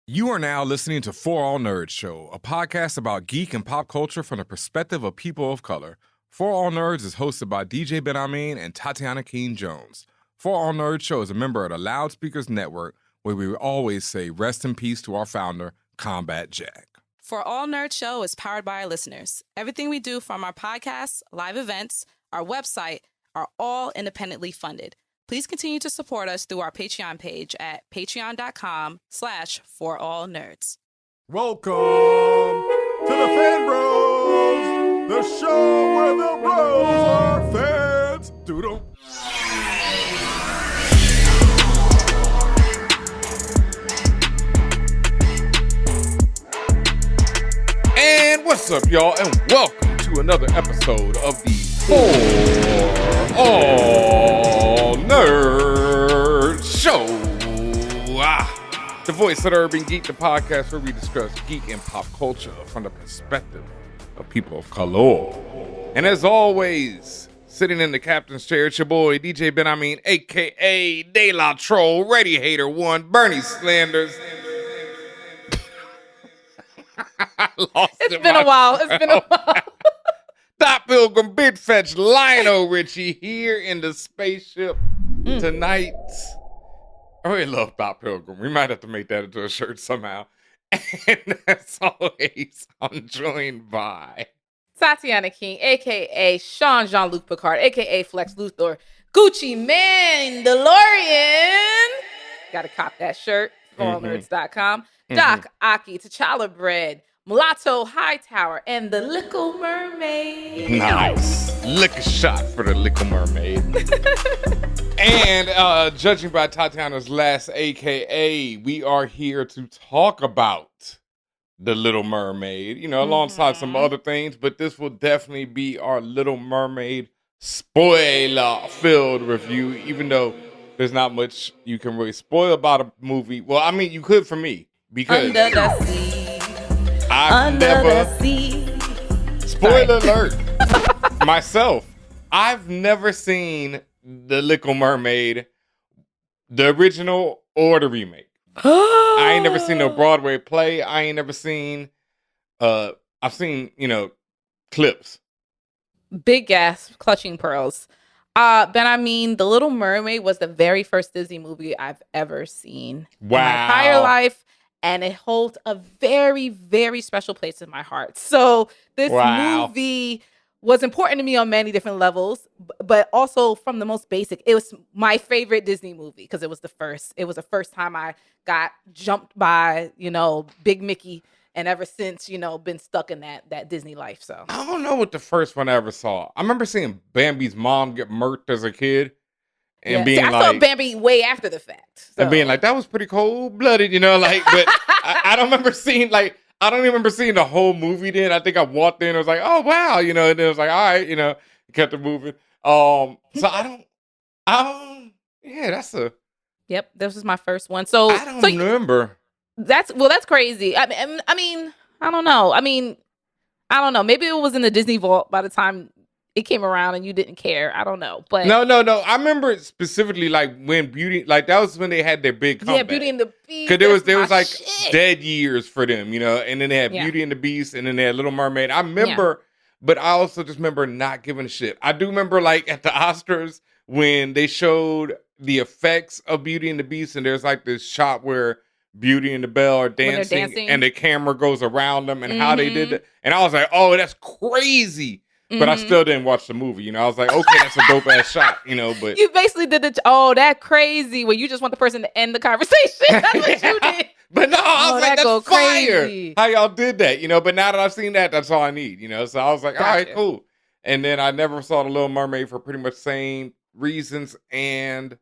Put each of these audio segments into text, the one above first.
You are now listening to For All Nerds Show, a podcast about geek and pop culture from the perspective of people of color. For All Nerds is hosted by DJ Ben Amin and Tatiana Keene Jones. For All Nerds Show is a member of the Loudspeakers Network, where we always say rest in peace to our founder, Combat Jack. For All Nerds Show is powered by our listeners. Everything we do, from our podcasts, live events, our website, are all independently funded. Please continue to support us through our Patreon page at patreon.com/forallnerds. Welcome to the Fan Bros, the show where the bros are fans. Doodle. And what's up, y'all, and welcome to another episode of the For All Nerds Show. The voice of the Urban Geek, the podcast where we discuss geek and pop culture from the perspective of people of color. And as always, sitting in the captain's chair, it's your boy, DJ Ben Amin, a.k.a. De La Troll, Ready Hater 1, Bernie Slanders. It's been a while. Top Pilgrim, Big Fetch, Lionel Richie here in the spaceship tonight. I really love Top Pilgrim. We might have to make that into a shirt somehow. And as always, I'm joined by Tatiana King, a.k.a. Sean Jean-Luc Picard, a.k.a. Flex Luthor, Gucci Man, DeLorean. Gotta cop that shirt, ForAllNerds.com. Doc Aki, T'Challa Bread, Mulatto Hightower, and the Little Mermaid. Nice. Lick a shot for the Little Mermaid. And judging by Tatiana's last AKA, we are here to talk about the Little Mermaid, alongside some other things, but this will definitely be our Little Mermaid spoiler-filled review, even though there's not much you can really spoil about a movie. Well, I mean, you could for me, because Under the sea. Spoiler alert. Myself, I've never seen the Little Mermaid, the original or the remake. I ain't never seen no Broadway play. I ain't never seen, I've seen, clips. Big gasp, clutching pearls. Ben, I mean, The Little Mermaid was the very first Disney movie I've ever seen in my entire life. And it holds a very, very special place in my heart. So this movie was important to me on many different levels, but also from the most basic. It was my favorite Disney movie because it was the first. It was the first time I got jumped by, Big Mickey, and ever since, been stuck in that Disney life. So I don't know what the first one I ever saw. I remember seeing Bambi's mom get murked as a kid. And being I saw Bambi way after the fact. So. And being like, that was pretty cold-blooded, but I don't remember seeing, I don't even remember seeing the whole movie then. I think I walked in and was like, oh, wow, and then it was like, all right, kept it moving. So that's Yep, this was my first one. So I don't remember. That's crazy. I mean, I don't know. I don't know. Maybe it was in the Disney vault by the time it came around and you didn't care. I don't know. But no. I remember it specifically when Beauty, that was when they had their big comeback. Yeah, Beauty and the Beast. Because there was dead years for them, and then they had Beauty and the Beast, and then they had Little Mermaid. I remember, but I also just remember not giving a shit. I do remember at the Oscars when they showed the effects of Beauty and the Beast, and there's this shot where Beauty and the Belle are dancing, and the camera goes around them and how they did it. And I was like, oh, that's crazy. But I still didn't watch the movie. I was like, okay, that's a dope ass shot, but you basically did that crazy where you just want the person to end the conversation. That's what you did. But no, I was like, that's crazy. Fire. How y'all did that, But now that I've seen that, that's all I need, So I was like, all right, cool. And then I never saw The Little Mermaid for pretty much the same reasons. And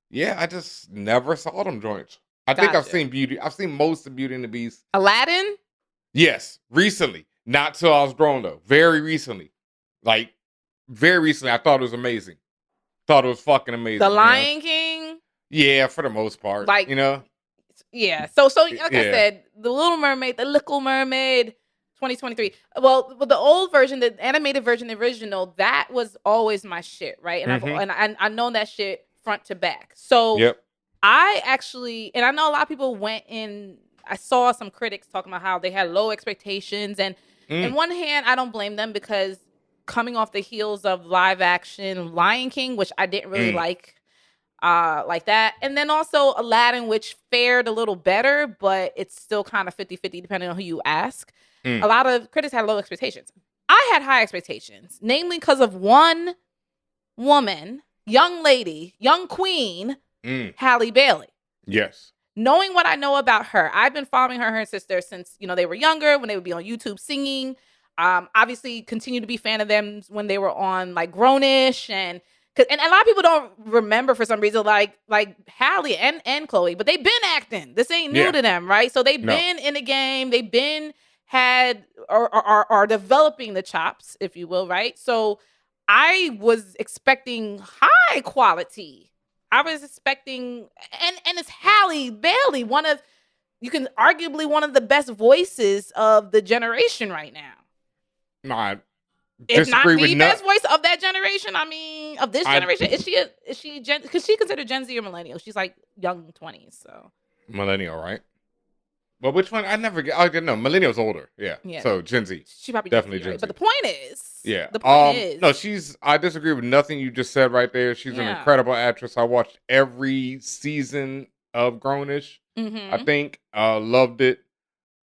yeah, I just never saw them joints. I think I've seen Beauty. I've seen most of Beauty and the Beast. Aladdin? Yes, recently. Not till I was grown though. Very recently. Very recently, I thought it was amazing. Thought it was fucking amazing. The Lion King? Yeah, for the most part. Yeah. So like I said, The Little Mermaid, 2023. Well, the old version, the animated version, the original, that was always my shit, right? And I know that shit front to back. So I actually, and I know a lot of people went in I saw some critics talking about how they had low expectations, and on one hand, I don't blame them because coming off the heels of live action Lion King, which I didn't really like that, and then also Aladdin, which fared a little better, but it's still kind of 50-50 depending on who you ask. A lot of critics had low expectations. I had high expectations, namely because of one woman, young lady, young queen, Halle Bailey. Yes. Knowing what I know about her, I've been following her and her sister since, they were younger, when they would be on YouTube singing. Obviously, continue to be a fan of them when they were on like Grownish, and a lot of people don't remember for some reason, like Halle and Chloe, but they've been acting. This ain't new to them, right? So they've been in the game. They've been are developing the chops, if you will, right? So I was expecting high quality. I was expecting, and it's Halle Bailey, you can arguably one of the best voices of the generation right now. No, I if not disagree the with best voice of that generation. I mean, of this generation, is she because she considered Gen Z or millennial? She's like young 20s, so millennial, right? Well, which one? I never get. I don't know. Millennial's older, yeah. So Gen Z, she probably definitely Gen Z, Gen right? Z. But the point is, the point is, no, I disagree with nothing you just said right there. She's an incredible actress. I watched every season of Grownish. I think loved it.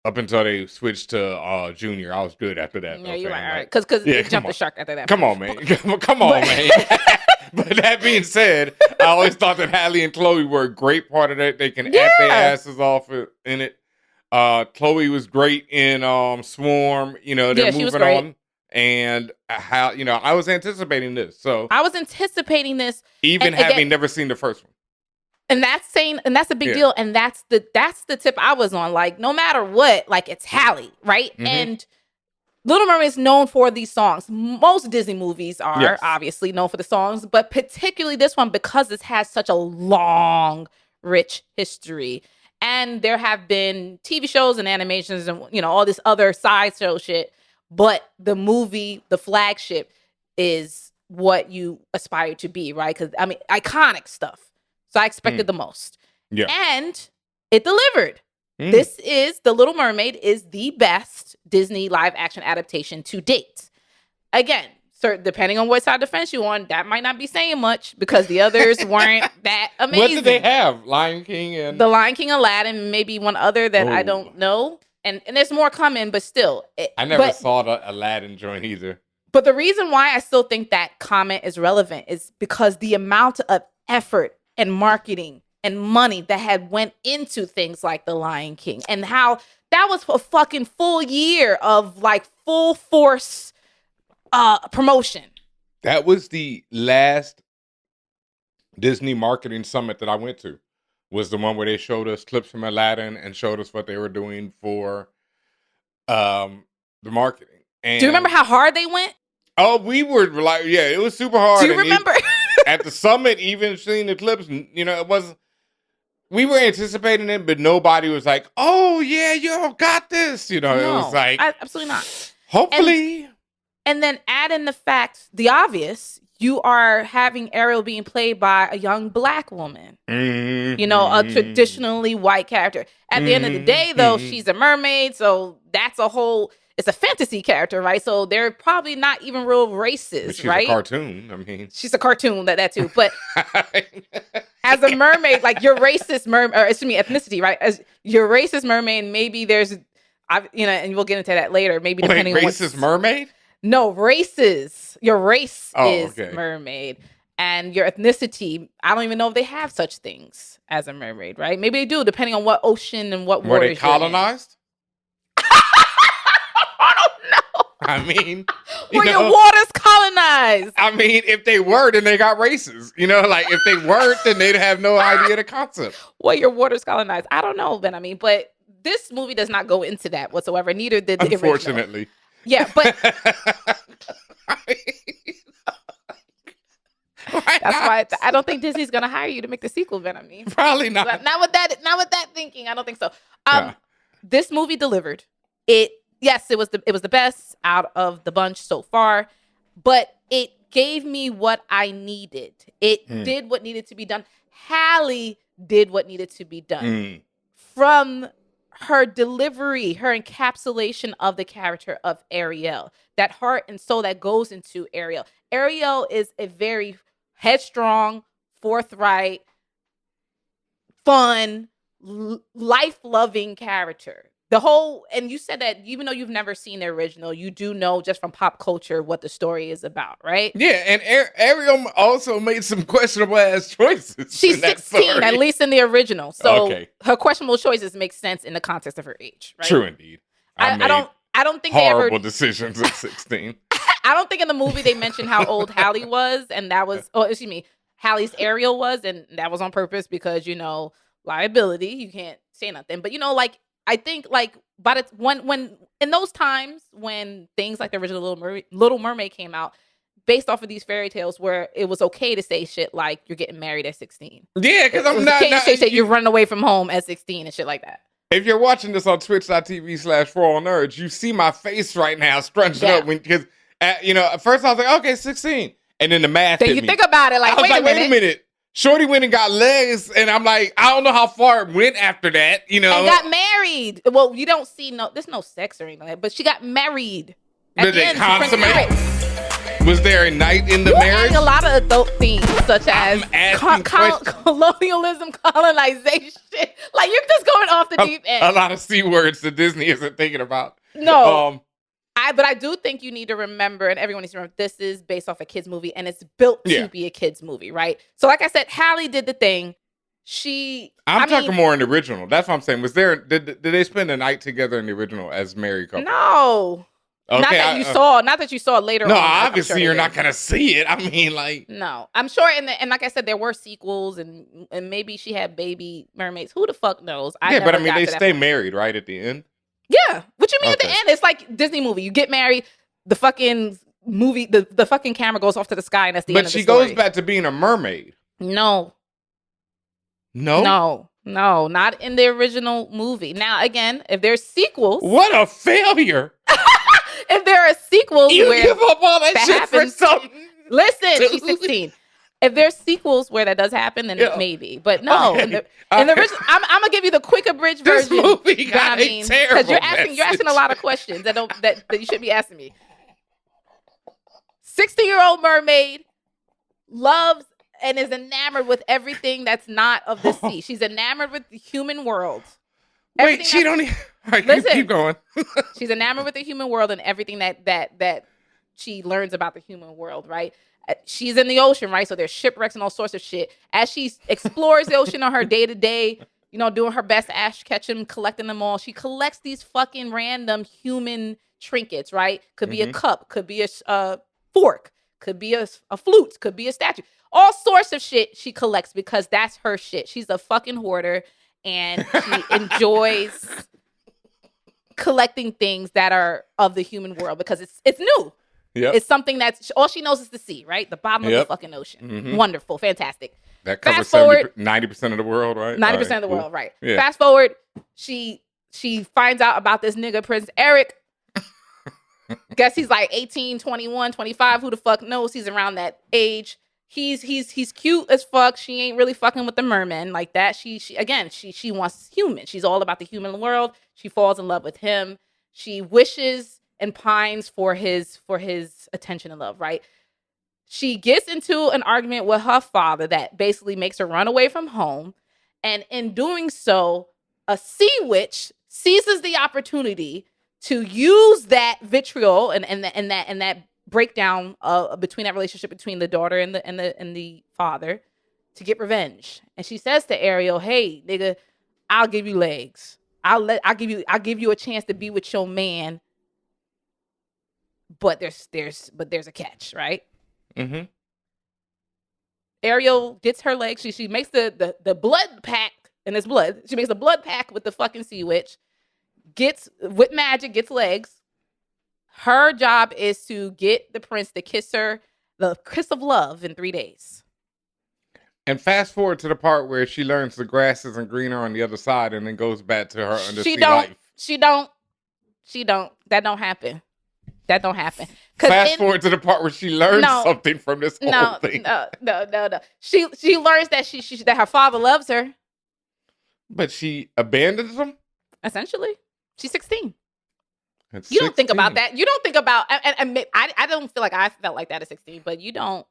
Up until they switched to Junior, I was good after that. Yeah, you're right. All right, because it jumped the shark after that. Come on, man. Come on, man. But that being said, I always thought that Halle and Chloe were a great part of that. They can act their asses off in it. Chloe was great in Swarm. They're moving on. And how I was anticipating this. So I was anticipating this, even having never seen the first one. And that's a big deal. And that's the tip I was on. Like, no matter what, like, it's Halle, right? Mm-hmm. And Little Mermaid is known for these songs. Most Disney movies are obviously known for the songs, but particularly this one because it has such a long, rich history. And there have been TV shows and animations and all this other sideshow shit. But the movie, the flagship, is what you aspire to be, right? Because iconic stuff. So I expected the most. Yeah. And it delivered. This is The Little Mermaid is the best Disney live action adaptation to date. Again, depending on what side of the fence you're on, that might not be saying much because the others weren't that amazing. What did they have? Lion King and... The Lion King, Aladdin, maybe one other that I don't know. And there's more coming, but still. I never saw the Aladdin joint either. But the reason why I still think that comment is relevant is because the amount of effort and marketing and money that had went into things like The Lion King and how that was a fucking full year of like full force promotion. That was the last Disney marketing summit that I went to, was the one where they showed us clips from Aladdin and showed us what they were doing for the marketing. And do you remember how hard they went? Oh, we were like, it was super hard. Do you remember? At the summit, even seeing the clips, it wasn't. We were anticipating it, but nobody was like, "Oh yeah, you got this." It was like, absolutely not. Hopefully, and then add in the obvious. You are having Ariel being played by a young Black woman, a traditionally white character. At the end of the day, though, she's a mermaid, so that's it's a fantasy character, right? So they're probably not even real racist, she's right? She's a cartoon. She's a cartoon, that too. But as a mermaid, like your racist ethnicity, right? As your racist mermaid, maybe there's, and we'll get into that later. Maybe depending on racist mermaid. No, races. Your race is mermaid. And your ethnicity, I don't even know if they have such things as a mermaid, right? Maybe they do, depending on what ocean and what waters. Were they colonized? I don't know. I mean, were your waters colonized? I mean, if they were, then they got races. Like if they weren't, then they'd have no idea the concept. Were your waters colonized? I don't know, Ben. but this movie does not go into that whatsoever. Neither did the original. Unfortunately. Yeah, but that's why I don't think Disney's gonna hire you to make the sequel, Ben. Probably not. Not with that thinking. I don't think so. This movie delivered. It was the best out of the bunch so far, but it gave me what I needed. It did what needed to be done. Halle did what needed to be done. From her delivery, her encapsulation of the character of Ariel, that heart and soul that goes into Ariel. Ariel is a very headstrong, forthright, fun, life-loving character. And you said that even though you've never seen the original, you do know just from pop culture what the story is about, right? Yeah, and Ariel also made some questionable ass choices. She's 16, at least in the original. So her questionable choices make sense in the context of her age, right? True indeed. I don't think horrible decisions at 16. I don't think in the movie they mentioned how old Halle was, and that was Halle's Ariel was, and that was on purpose because, liability, you can't say nothing. But I think but when in those times when things like the original Little Mermaid came out, based off of these fairy tales where it was okay to say shit like you're getting married at 16. Yeah, because I'm not. Okay to say shit, you're running away from home at 16 and shit like that. If you're watching this on twitch.tv/ForAllNerds, you see my face right now scrunched up because at first I was like, okay, 16, and then the math. Then you think about it like, wait a minute. Shorty went and got legs, and I'm like, I don't know how far it went after that, And got married. Well, you don't see there's no sex or anything like that, but she got married. Did they consummate? Was there a night in the marriage? Adding a lot of adult themes, such as colonialism, colonization. Like, you're just going off the deep end. A lot of C words that Disney isn't thinking about. No. But I do think you need to remember, and everyone needs to remember, this is based off a kid's movie, and it's built to be a kid's movie, right? So, like I said, Halle did the thing. I'm talking more in the original. That's what I'm saying. Did they spend a night together in the original as married couple? No. Okay, not that you saw it later on. No, obviously you're not gonna see it. I mean, like, no, I'm sure. And like I said, there were sequels, and maybe she had baby mermaids. Who the fuck knows? But I mean, they stay married, right, at the end. Yeah, what you mean at the end? It's like Disney movie. You get married, the fucking movie, the fucking camera goes off to the sky, and that's the end of the story. But she goes back to being a mermaid. No, not in the original movie. Now, again, if there's sequels, what a failure! If there are sequels you where give up all that shit happens, for something. Listen, she's 16. If there's sequels where that does happen, then maybe. But no, in the original, I'm gonna give you the quick abridged version. This movie got a terrible because you're asking a lot of questions that you should be asking me. 16-year-old mermaid loves and is enamored with everything that's not of the sea. She's enamored with the human world. Wait, she don't even... Right, listen, keep going. She's enamored with the human world and everything that she learns about the human world, right? She's in the ocean, right? So there's shipwrecks and all sorts of shit. As she explores the ocean on her day-to-day, doing her best ash catching, collecting them all, she collects these fucking random human trinkets, right? Could be a cup, could be a fork, could be a flute, could be a statue. All sorts of shit she collects because that's her shit. She's a fucking hoarder, and she enjoys collecting things that are of the human world because it's new. Yep. It's something that's all she knows is the sea, right? The bottom of the fucking ocean. Mm-hmm. Wonderful, fantastic. That covers 90% of the world, right? 90% of the world, right? Yeah. Fast forward, she finds out about this nigga, Prince Eric. Guess he's like 18, 21, 25. Who the fuck knows? He's around that age. He's cute as fuck. She ain't really fucking with the merman like that. She wants human. She's all about the human world. She falls in love with him. She wishes and pines for his attention and love, right? She gets into an argument with her father that basically makes her run away from home. And in doing so, a sea witch seizes the opportunity to use that vitriol and that breakdown between that relationship between the daughter and the father to get revenge. And she says to Ariel, "Hey, nigga, I'll give you legs. I'll give you a chance to be with your man. But there's a catch, right?" Mm-hmm. Ariel gets her legs. She makes the blood pact, and it's blood. She makes a blood pact with the fucking sea witch. Gets legs. Her job is to get the prince to kiss her, the kiss of love, in 3 days. And fast forward to the part where she learns the grass isn't greener on the other side, and then goes back to her undersea life. She don't. That don't happen. Fast forward to the part where she learns something from this whole thing. No. She learns that that her father loves her. But she abandons him? Essentially. She's 16. At You don't think 16. about that. You don't think about, and I don't feel like I felt like that at 16, but you don't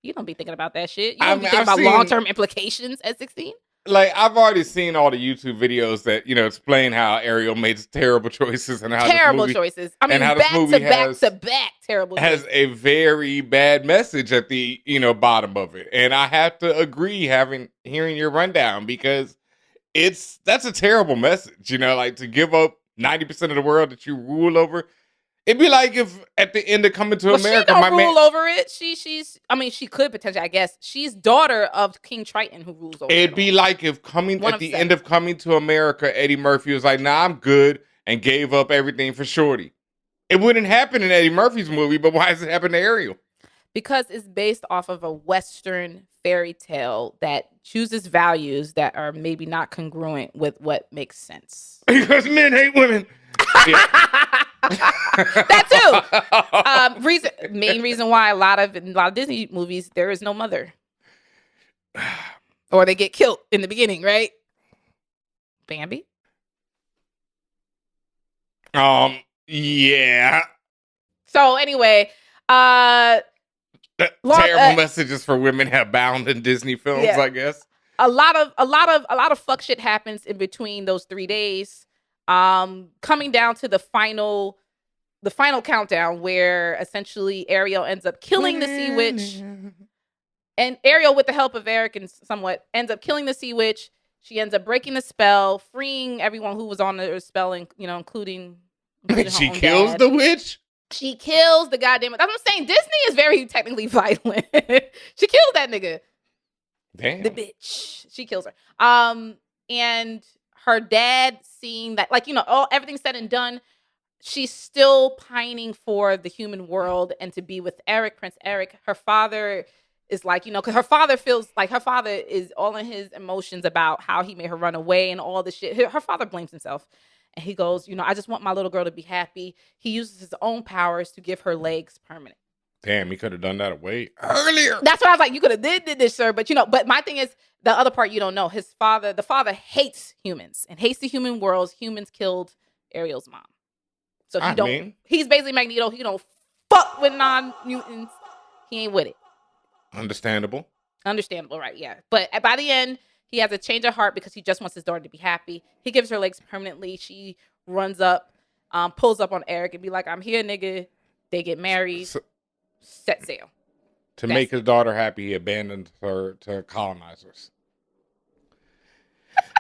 be thinking about that shit. You don't be thinking about long-term implications at 16. Like, I've already seen all the YouTube videos that, explain how Ariel made terrible choices and how terrible choices. I mean, back to back terrible choices. Has a very bad message at the, bottom of it. And I have to agree hearing your rundown, because that's a terrible message, like to give up 90% of the world that you rule over. It'd be like if at the end of Coming to America, she don't rule over it. She could potentially, I guess. She's daughter of King Triton, who rules over it. It'd be like if at the end of Coming to America, Eddie Murphy was like, "Nah, I'm good," and gave up everything for Shorty. It wouldn't happen in Eddie Murphy's movie, but why does it happen to Ariel? Because it's based off of a Western fairy tale that chooses values that are maybe not congruent with what makes sense. Because men hate women. That too. Main reason why a lot of Disney movies there is no mother, or they get killed in the beginning, right? Bambi. Yeah. So anyway, terrible messages for women have bound in Disney films, yeah. I guess. A lot of fuck shit happens in between those 3 days. Coming down to the final countdown, where essentially Ariel ends up killing the Sea Witch, and Ariel, with the help of Eric and somewhat, ends up killing the Sea Witch. She ends up breaking the spell, freeing everyone who was on the spell, including she kills the witch. She kills the goddamn. That's what I'm saying. Disney is very technically violent. She kills that nigga. Damn. The bitch. She kills her. And her dad, seeing that, everything's said and done, she's still pining for the human world and to be with Eric, Prince Eric. Her father is like, because her father feels like her father is all in his emotions about how he made her run away and all this shit. Her father blames himself. And he goes, I just want my little girl to be happy. He uses his own powers to give her legs permanent. Damn, he could have done that way earlier. That's what I was like. You could have did this, sir. But but my thing is, the other part you don't know. The father hates humans and hates the human worlds. Humans killed Ariel's mom. So he's basically Magneto. He don't fuck with non-mutants. He ain't with it. Understandable, right? Yeah. But by the end, he has a change of heart because he just wants his daughter to be happy. He gives her legs permanently. She runs up, pulls up on Eric and be like, "I'm here, nigga." They get married. Set sail. To make his daughter happy, he abandoned her to colonizers.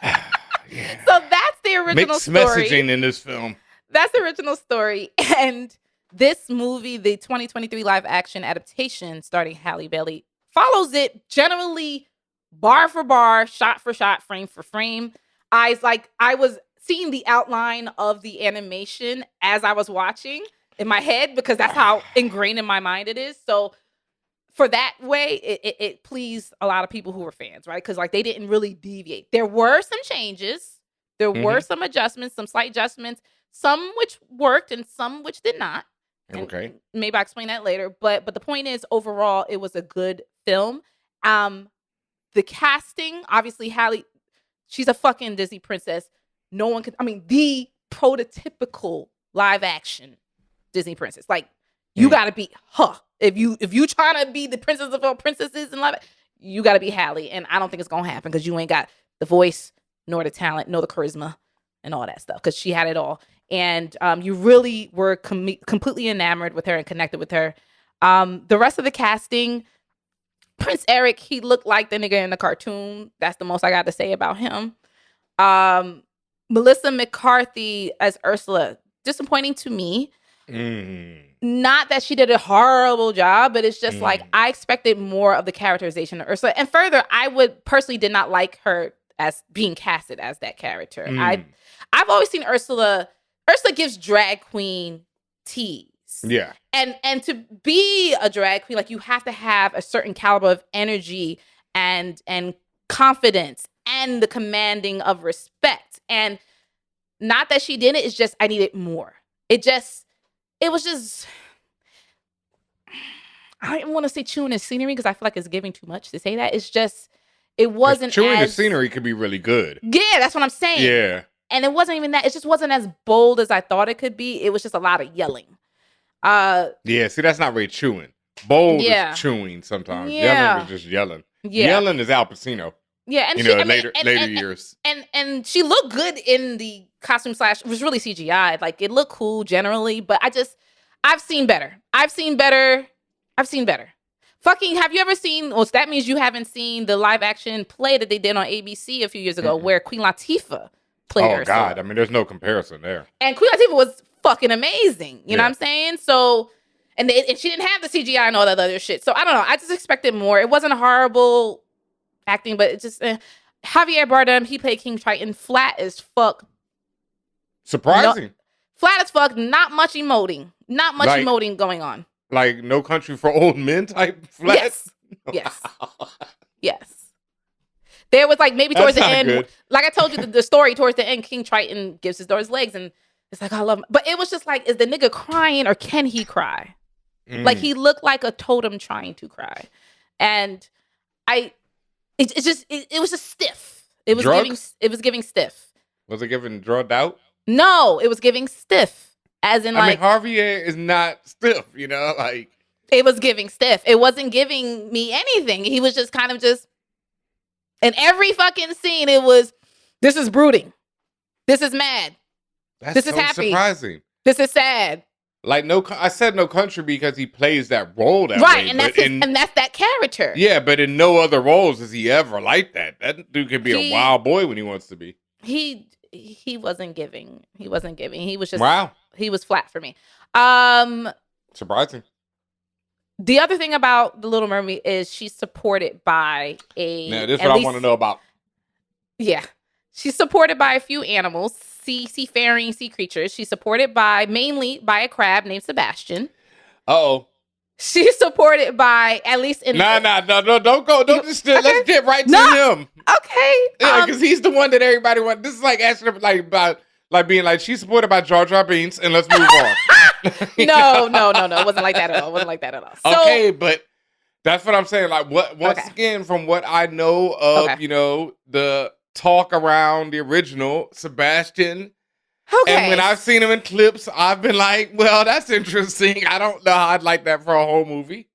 Yeah. So that's the original Mixed story. Messaging in this film. That's the original story. And this movie, the 2023 live action adaptation starring Halle Bailey, follows it generally bar for bar, shot for shot, frame for frame. I was seeing the outline of the animation as I was watching in my head, because that's how ingrained in my mind it is. So for that way, it pleased a lot of people who were fans, right? Because they didn't really deviate. There were some changes. There were some adjustments, some slight adjustments, some which worked and some which did not. Okay. And maybe I'll explain that later. But the point is, overall, it was a good film. The casting, obviously, Halle, she's a fucking Disney princess. No one could, the prototypical live action Disney princess. You gotta be her. If you trying to be the princess of all princesses in live, you gotta be Halle. And I don't think it's gonna happen because you ain't got the voice, nor the talent, nor the charisma, and all that stuff. Because she had it all. And you really were completely enamored with her and connected with her. The rest of the casting, Prince Eric, he looked like the nigga in the cartoon. That's the most I got to say about him. Melissa McCarthy as Ursula, disappointing to me. Not that she did a horrible job, but it's just I expected more of the characterization of Ursula. And further, I personally did not like her as being casted as that character. I've always seen Ursula gives drag queen tease. Yeah. And to be a drag queen, you have to have a certain caliber of energy and confidence and the commanding of respect. And not that she didn't, it's just I needed more. It was just, I don't want to say chewing the scenery because I feel like it's giving too much to say that. It's just, it wasn't chewing the scenery could be really good. Yeah, that's what I'm saying. Yeah. And it wasn't even that. It just wasn't as bold as I thought it could be. It was just a lot of yelling. Yeah, see, that's not really chewing. Bold Yeah. is chewing sometimes. Yeah. Yelling is just yelling. Yeah. Yelling is Al Pacino. Yeah, and later years. And she looked good in the costume / it was really CGI. Like, it looked cool generally, but I've seen better. Fucking, have you ever seen, well, that means you haven't seen the live action play that they did on ABC a few years ago where Queen Latifah played her. Oh, God. I mean, there's no comparison there. And Queen Latifah was fucking amazing. You know what I'm saying? So, and she didn't have the CGI and all that other shit. So, I don't know. I just expected more. It wasn't a horrible acting, but it just... Javier Bardem, he played King Triton, flat as fuck. Surprising. Flat as fuck, not much emoting. Not much emoting going on. Like No Country for Old Men type flat? Yes. Yes. Yes. There was like maybe towards the end, good. Like I told you the story, towards the end, King Triton gives his daughter's legs and it's like, I love him. But it was just like, is the nigga crying or can he cry? Like he looked like a totem trying to cry. And it was just stiff. It was giving stiff. Was it giving drugged out? No, it was giving stiff. As in, like, Javier is not stiff, like it was giving stiff. It wasn't giving me anything. He was just kind of just in every fucking scene. It was, this is brooding. This is mad. This is happy. Surprising. This is sad. Like I said No Country because he plays that role that right, way. And that's that character. Yeah, but in no other roles is he ever like that. That dude could be a wild boy when he wants to be. He wasn't giving. He wasn't giving. He was just wow. He was flat for me. Surprising. The other thing about The Little Mermaid is she's supported by Now, this is what I want to know about. Yeah. She's supported by a few animals, seafaring sea creatures. She's supported mainly by a crab named Sebastian. Uh-oh. She's supported by, at least in... No, don't go. Let's get right to him. Okay. Yeah, because he's the one that everybody wants. This is like asking about being like, she's supported by Jar Jar Binks, and let's move on. No. It wasn't like that at all. So, okay, but that's what I'm saying. Like, once again, from what I know of, the talk around the original, Sebastian. Okay. And when I've seen him in clips, I've been like, well, that's interesting. I don't know how I'd like that for a whole movie,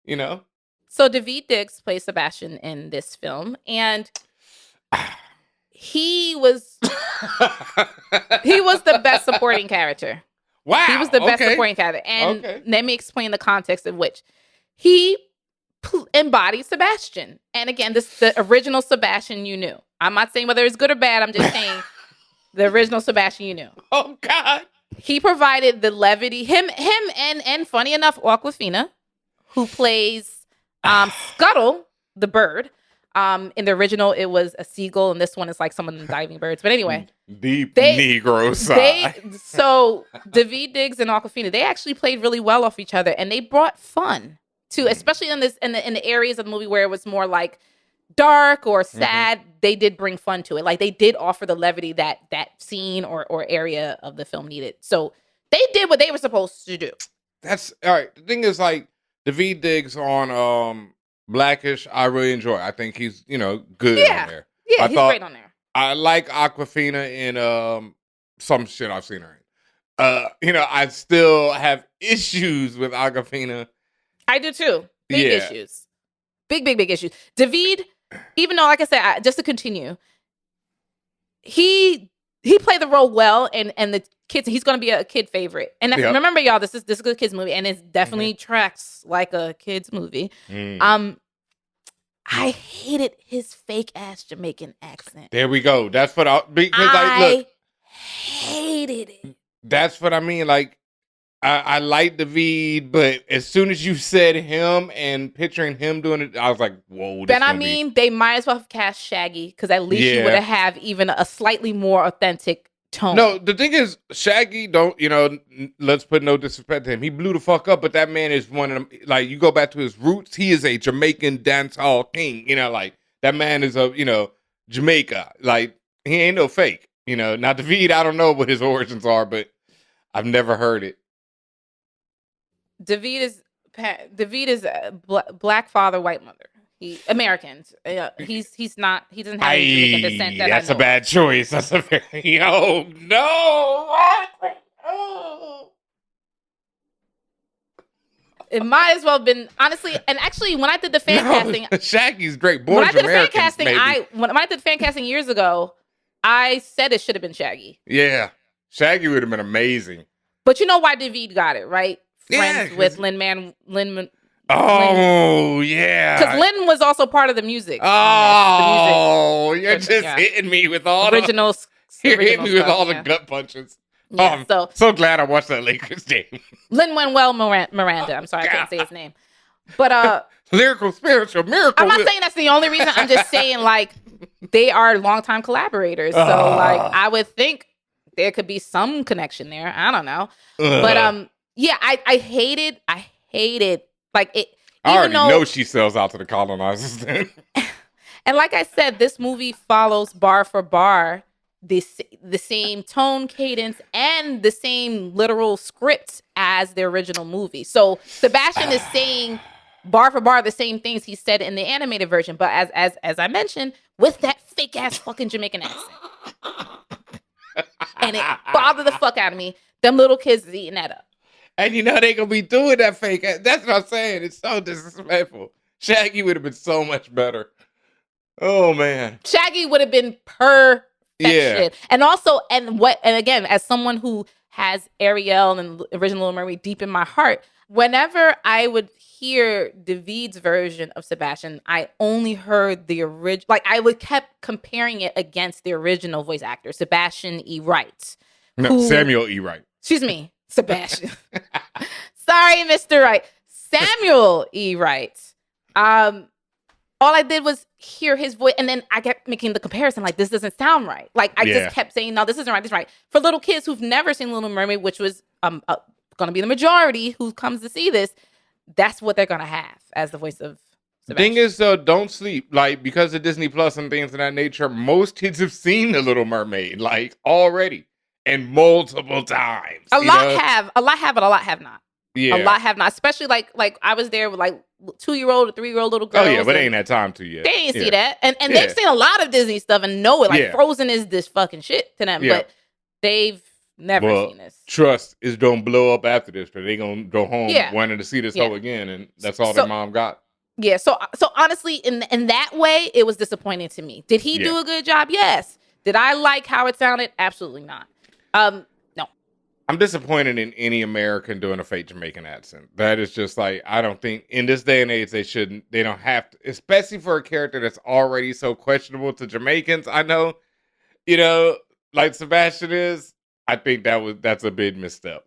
So Daveed Diggs plays Sebastian in this film, and he was the best supporting character. Wow. He was the best supporting character. And let me explain the context of which. He embodies Sebastian. And again, the original Sebastian you knew. I'm not saying whether it's good or bad. I'm just saying the original Sebastian you knew. Oh, God. He provided the levity. Him and funny enough, Awkwafina, who plays Scuttle, the bird. In the original, it was a seagull, and this one is like some of the diving birds. But anyway, deep Negro side. So Daveed Diggs and Awkwafina, they actually played really well off each other, and they brought fun to, especially in the areas of the movie where it was more like dark or sad. They did bring fun to it. Like they did offer the levity that scene or area of the film needed. So they did what they were supposed to do. That's all right. The thing is, like Daveed Diggs on Blackish, I really enjoy. I think he's, good on there. Yeah, he's great on there. I like Awkwafina in some shit I've seen her in. I still have issues with Awkwafina. I do too. Big issues. Big issues. Daveed, even though, like I said, just to continue, he played the role well, and the kids, he's going to be a kid favorite. And that's, remember, y'all, this is a kid's movie, and it definitely tracks like a kid's movie. I hated his fake ass Jamaican accent. There we go. That's what I hated it. That's what I mean. Like, I like Daveed, but as soon as you said him and picturing him doing it, I was like, whoa. They might as well have cast Shaggy, because at least you would have even a slightly more authentic tone. No, the thing is, Shaggy let's put no disrespect to him. He blew the fuck up, but that man is one of them. Like, you go back to his roots, he is a Jamaican dancehall king. Like that man is Jamaica. Like, he ain't no fake. Now Daveed, I don't know what his origins are, but I've never heard it. Daveed is black father, white mother. Americans. He's not. He doesn't have any Jamaican descent. That's a bad choice. That's a very. Oh no! Oh. It might as well have been, honestly. And actually, when I did the fan casting, Shaggy's great. Boys when I did the Americans, fan casting, maybe. when I did the fan casting years ago, I said it should have been Shaggy. Yeah, Shaggy would have been amazing. But you know why David got it, right? Friends with Lin. Oh, yeah. Because Lin was also part of the music. Oh, you're just hitting me with all original. You're hitting me with all the gut punches. Yeah, so glad I watched that Lakers game. Lin-Manuel Miranda. I'm sorry, I can't say his name. But lyrical, spiritual, miracle. I'm not saying that's the only reason. I'm just saying, like, they are longtime collaborators. So, like, I would think there could be some connection there. I don't know. But yeah, I hated like it. I already know she sells out to the colonizers then. And like I said, this movie follows bar for bar the same tone, cadence, and the same literal script as the original movie. So Sebastian is saying bar for bar the same things he said in the animated version, but as I mentioned, with that fake ass fucking Jamaican accent. And it bothered the fuck out of me. Them little kids is eating that up. And you know they gonna be doing that fake. That's what I'm saying. It's so disrespectful. Shaggy would have been so much better. Oh man, Shaggy would have been perfection. Yeah. And also, and again, as someone who has Ariel and original Little Mermaid deep in my heart, whenever I would hear David's version of Sebastian, I only heard the original. Like I would kept comparing it against the original voice actor, Sebastian E. Wright. Samuel E. Wright. Excuse me. Sebastian. Sorry, Mr. Wright. Samuel E. Wright. All I did was hear his voice, and then I kept making the comparison, like, this doesn't sound right. Like, I just kept saying, no, this isn't right, this is right. For little kids who've never seen Little Mermaid, which was going to be the majority who comes to see this, that's what they're going to have as the voice of Sebastian. Thing is, though, don't sleep. Like, because of Disney Plus and things of that nature, most kids have seen The Little Mermaid, like, already. And multiple times. A lot have, but a lot have not. Yeah. A lot have not. Especially like I was there with like 2-year-old or 3-year-old little girls. Oh yeah, but they ain't had time to yet. They ain't see that. And they've seen a lot of Disney stuff and know it. Like Frozen is this fucking shit to them. But they've never seen this. Trust is gonna blow up after this, but they gonna go home wanting to see this hoe again, and that's all their mom got. Yeah, so honestly, in that way, it was disappointing to me. Did he do a good job? Yes. Did I like how it sounded? Absolutely not. No. I'm disappointed in any American doing a fake Jamaican accent. That is just like, I don't think in this day and age they don't have to, especially for a character that's already so questionable to Jamaicans. I know, like Sebastian is. I think that's a big misstep.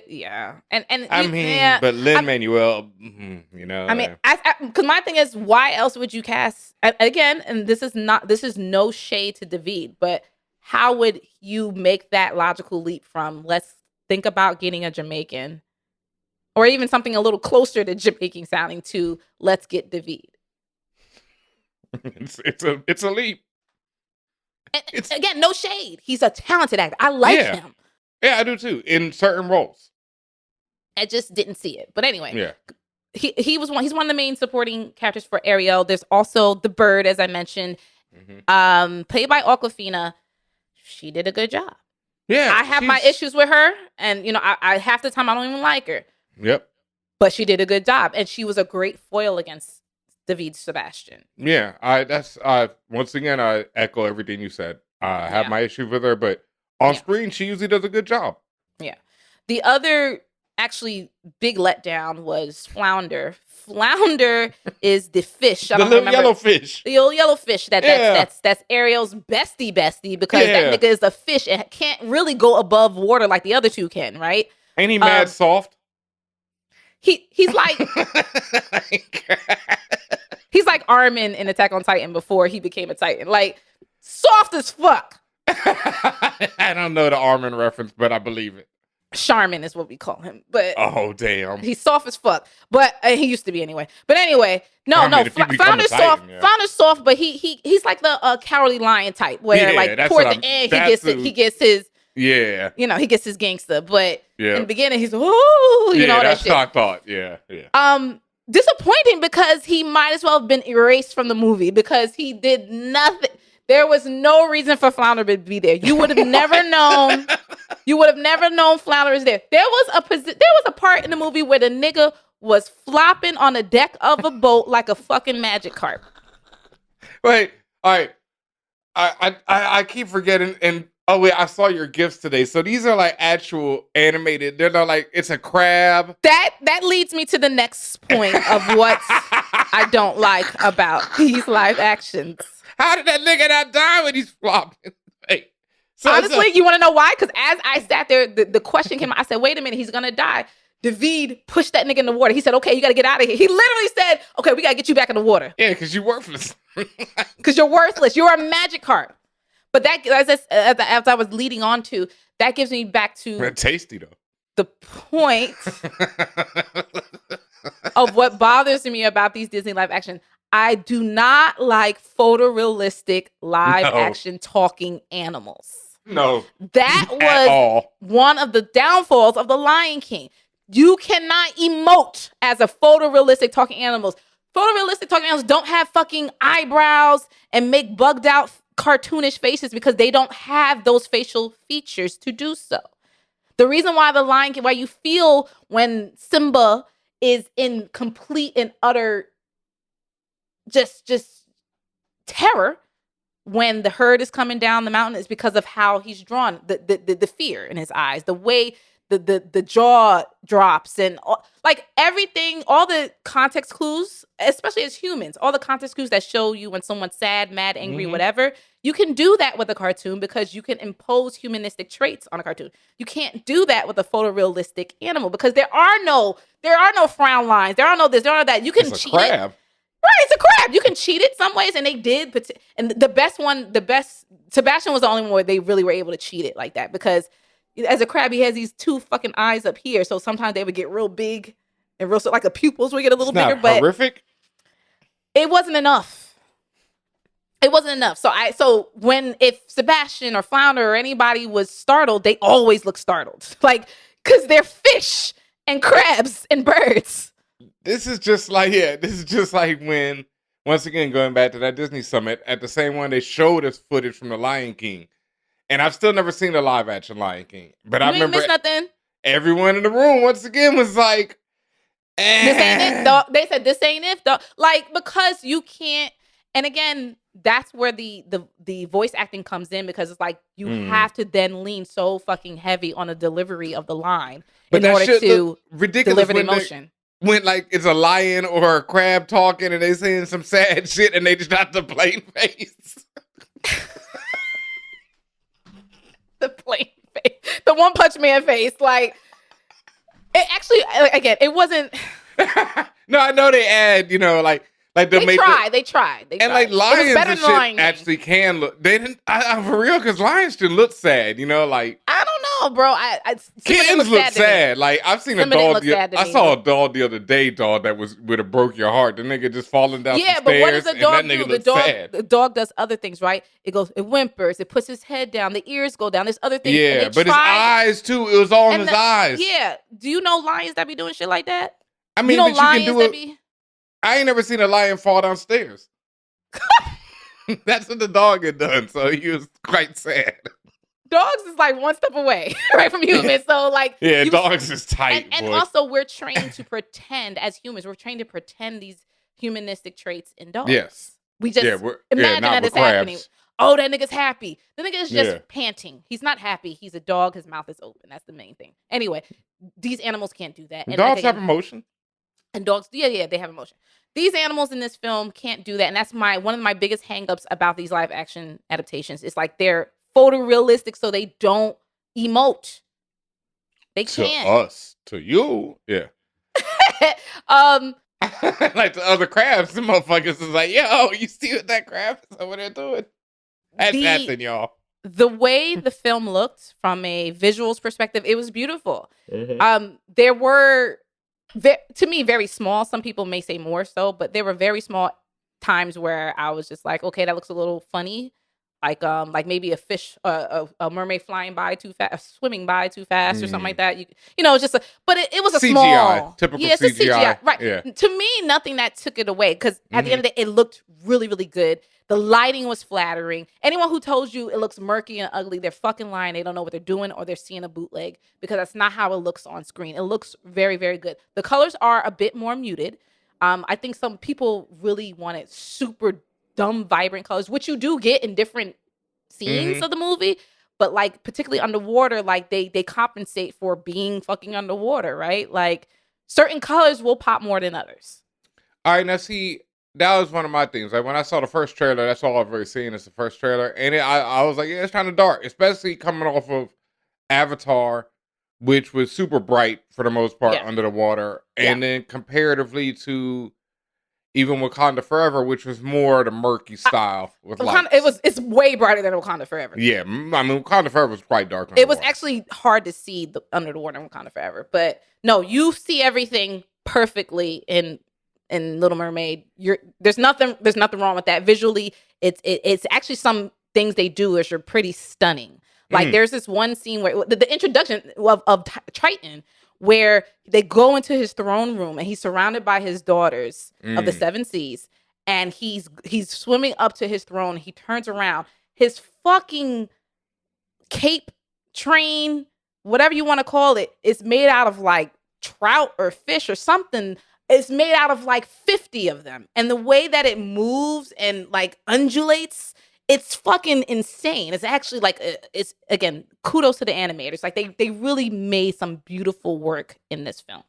Yeah. And I mean, but Lin-Manuel, I mean, because my thing is, why else would you cast again? And this is no shade to David, but how would you make that logical leap from let's think about getting a Jamaican or even something a little closer to Jamaican sounding to let's get David? It's a leap. Again, no shade. He's a talented actor. I like him. Yeah, I do too. In certain roles. I just didn't see it. But anyway. Yeah. He's one of the main supporting characters for Ariel. There's also the bird, as I mentioned. Mm-hmm. Played by Awkwafina. She did a good job. Yeah. I have my issues with her. And, I half the time I don't even like her. Yep. But she did a good job. And she was a great foil against David Sebastian. Yeah. Once again, I echo everything you said. I have my issues with her, but on screen, she usually does a good job. Yeah. The other actually big letdown was Flounder. Flounder is the fish. The little yellow fish. The old yellow fish. That's Ariel's bestie because that nigga is a fish and can't really go above water like the other two can, right? Ain't he mad soft? He's like he's like Armin in Attack on Titan before he became a Titan. Like soft as fuck. I don't know the Armin reference, but I believe it. Charmin is what we call him, but oh damn, he's soft as fuck. But he used to be anyway. But anyway, Flounder's soft. Flounder's soft, but he's like the cowardly lion type, where like toward the end he gets his he gets his gangster. But in the beginning he's that's what I thought. Yeah. disappointing because he might as well have been erased from the movie because he did nothing. There was no reason for Flounder to be there. You would have never known. You would have never known Flounder is there. There was a part in the movie where the nigga was flopping on the deck of a boat like a fucking magic carp. Wait, all right. I keep forgetting. And oh wait, I saw your gifts today. So these are like actual animated. They're not like it's a crab. That leads me to the next point of what I don't like about these live actions. How did that nigga not die when he's flopping? Hey, honestly, you want to know why? Because as I sat there, the question came out. I said, "Wait a minute, he's gonna die." David pushed that nigga in the water. He said, "Okay, you got to get out of here." He literally said, "Okay, we got to get you back in the water." Yeah, because you're worthless. Because you're worthless. You're a magic carp. But that, as I was leading on to, that gives me back to tasty though. The point of what bothers me about these Disney live action. I do not like photorealistic live action talking animals. No. That was one of the downfalls of The Lion King. You cannot emote as a photorealistic talking animals. Photorealistic talking animals don't have fucking eyebrows and make bugged out cartoonish faces because they don't have those facial features to do so. The reason why The Lion King, why you feel when Simba is in complete and utter just terror when the herd is coming down the mountain is because of how he's drawn, the fear in his eyes, the way the jaw drops and like everything, all the context clues, especially as humans, all the context clues that show you when someone's sad, mad, angry, whatever, you can do that with a cartoon because you can impose humanistic traits on a cartoon. You can't do that with a photorealistic animal because there are no frown lines. There are no this, there are no that. You can cheat it. Right, it's a crab. You can cheat it some ways, and they did. And the best, Sebastian was the only one where they really were able to cheat it like that because as a crab, he has these two fucking eyes up here. So sometimes they would get real big and real, like the pupils would get a little bigger. But horrific. It wasn't enough. It wasn't enough. So if Sebastian or Flounder or anybody was startled, they always look startled, like because they're fish and crabs and birds. This is just like when, once again, going back to that Disney Summit, at the same one, they showed us footage from The Lion King. And I've still never seen the live action Lion King. But I remember nothing. Everyone in the room, once again, was like, This ain't it, dog. They said, this ain't it, dog. Like, because you can't, and again, that's where the voice acting comes in because it's like, you have to then lean so fucking heavy on the delivery of the line in order to deliver the emotion. When like it's a lion or a crab talking and they saying some sad shit and they just got the plain face. The plain face. The One Punch Man face. Like, it actually, again, it wasn't. No, I know they add, they tried. And like lions and shit actually can look. They didn't. For real, because lions should look sad. Like I don't know, bro. kittens look sad. Like I've seen a dog. I saw a dog the other day, dog that would have broke your heart. The nigga just falling down. Yeah, but what does the dog do? The dog does other things, right? It whimpers. It puts his head down. The ears go down. There's other things. Yeah, but his eyes too. It was all in his eyes. Yeah. Do you know lions that be doing shit like that? I mean, but lions you can do it. I ain't never seen a lion fall downstairs. That's what the dog had done, so he was quite sad. Dogs is like one step away, right, from humans. So like, dogs is tight. And also, we're trained to pretend as humans. We're trained to pretend these humanistic traits in dogs. Yes, we just imagine that it's happening. Oh, that nigga's happy. The nigga is just panting. He's not happy. He's a dog. His mouth is open. That's the main thing. Anyway, these animals can't do that. And dogs have emotion. And dogs, they have emotion. These animals in this film can't do that. And that's one of my biggest hangups about these live action adaptations. It's like they're photorealistic, so they don't emote. They can't. To us. To you. Yeah. Like the other crabs, the motherfuckers is like, yo, you see what that crab is over there doing? That's nothing, y'all. The way the film looked from a visuals perspective, it was beautiful. Mm-hmm. There were... to me, very small. Some people may say more so, but there were very small times where I was just like, okay, that looks a little funny. like maybe a fish, a mermaid flying by too fast, swimming by too fast, or something like that. It's just, but it was a CGI, small, typical it's CGI, a CGI, right? Yeah. To me, nothing that took it away, because at the end of the day, it looked really, really good. The lighting was flattering. Anyone who told you it looks murky and ugly, they're fucking lying. They don't know what they're doing, or they're seeing a bootleg, because that's not how it looks on screen. It looks very, very good. The colors are a bit more muted. I think some people really wanted super dumb, vibrant colors, which you do get in different scenes of the movie, but like particularly underwater, like they compensate for being fucking underwater, right? Like certain colors will pop more than others. All right, now see, that was one of my things. Like when I saw the first trailer, that's all I've really seen is the first trailer, and I was like, yeah, it's kind of dark, especially coming off of Avatar, which was super bright for the most part under the water, and then comparatively to even Wakanda Forever, which was more the murky style with lights. It's way brighter than Wakanda Forever. Yeah, I mean Wakanda Forever was quite dark. It was actually hard to see under the water in Wakanda Forever, but no, you see everything perfectly in Little Mermaid. There's nothing wrong with that. Visually, it's actually some things they do which are pretty stunning. Like there's this one scene where the introduction of Triton, where they go into his throne room and he's surrounded by his daughters of the seven seas, and he's swimming up to his throne. He turns around, his fucking cape, train, whatever you want to call it, is made out of like trout or fish or something. It's made out of like 50 of them, and the way that it moves and like undulates, it's fucking insane. It's actually like, it's again, kudos to the animators. Like they really made some beautiful work in this film.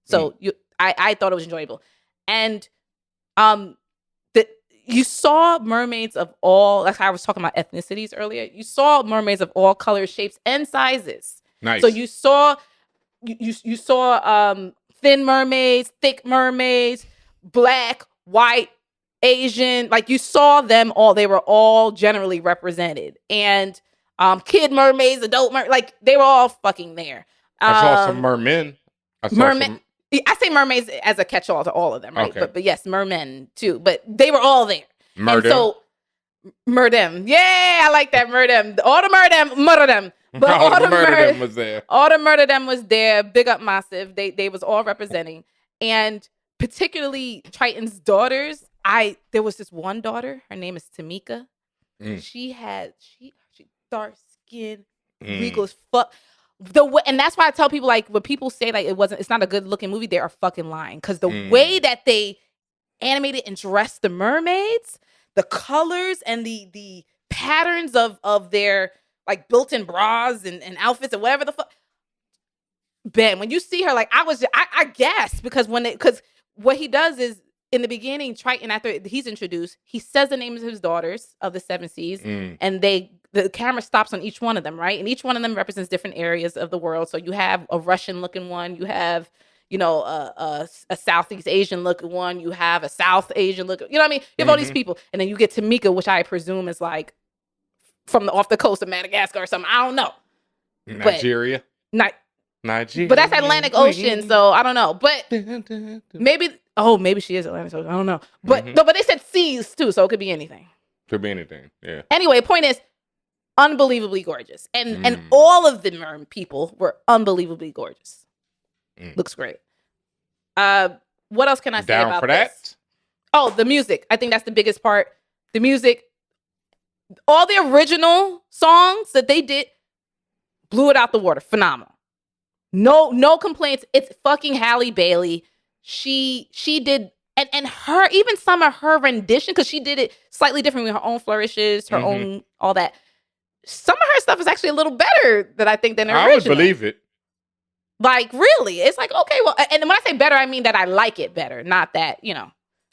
So I thought it was enjoyable. And you saw mermaids of all, like I was talking about ethnicities earlier. You saw mermaids of all colors, shapes, and sizes. Nice. So you saw thin mermaids, thick mermaids, black, white, Asian, like you saw them all. They were all generally represented, and kid mermaids, adult like they were all fucking there. I saw some mermen. I say mermaids as a catch-all to all of them, right? Okay. But yes, mermen too. But they were all there. And so merdem, yeah, I like that merdem. All the merdem. But all the merdem was there. All the merdem was there. Big up, massive. They was all representing, and particularly Triton's daughters. There was this one daughter. Her name is Tamika. She dark skin, regal as fuck. And that's why I tell people, like, when people say like it's not a good looking movie, they are fucking lying, because the way that they animated and dressed the mermaids, the colors and the patterns of their like built-in bras and outfits and whatever the fuck. Ben, when you see her, like I gasped, because what he does is, in the beginning, Triton, after he's introduced, he says the names of his daughters of the seven seas, and the camera stops on each one of them, right? And each one of them represents different areas of the world. So you have a Russian-looking one, you have, a Southeast Asian-looking one, you have a South Asian-looking, you know what I mean? You have all these people, and then you get Tamika, which I presume is like from off the coast of Madagascar or something. I don't know. Nigeria. Nigeria. But that's Atlantic Ocean, so I don't know. But maybe she is Atlantic Ocean. I don't know. But no, but they said seas too, so it could be anything. Could be anything. Yeah. Anyway, point is, unbelievably gorgeous, and all of the merm people were unbelievably gorgeous. Looks great. What else can I say about this? Oh, the music. I think that's the biggest part. The music, all the original songs that they did, blew it out the water. Phenomenal. No complaints. It's fucking Halle Bailey. She did, and her, even some of her rendition, because she did it slightly different with her own flourishes, her own, all that. Some of her stuff is actually a little better than the original. I would believe it. Like, really? It's like, okay, well, and when I say better, I mean that I like it better, not that,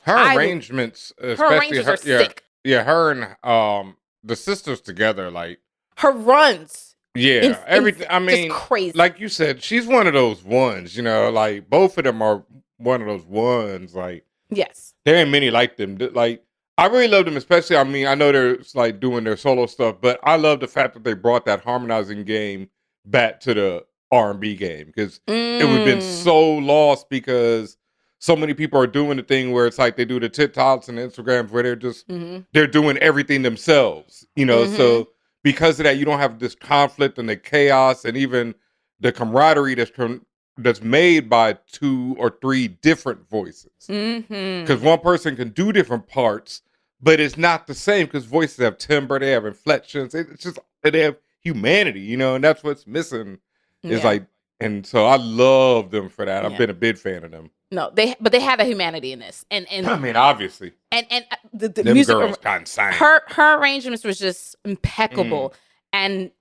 Her arrangements, especially are sick. Yeah, her and the sisters together, like her runs. Yeah, everything. I mean, just crazy. Like you said, she's one of those ones. Like both of them are one of those ones. Like, yes, there ain't many like them. Like, I really love them, especially. I mean, I know they're like doing their solo stuff, but I love the fact that they brought that harmonizing game back to the R&B game, because it would have been so lost, because so many people are doing the thing where it's like they do the TikToks and the Instagrams where they're just they're doing everything themselves, so because of that you don't have this conflict and the chaos and even the camaraderie that's made by 2 or 3 different voices. Because one person can do different parts, but it's not the same because voices have timbre, they have inflections, it's just they have humanity, and that's what's missing. Is like, and so I love them for that. I've been a big fan of them. No, they had a humanity in this, and I mean, obviously, and the them music, girls got insane. Her arrangements was just impeccable, and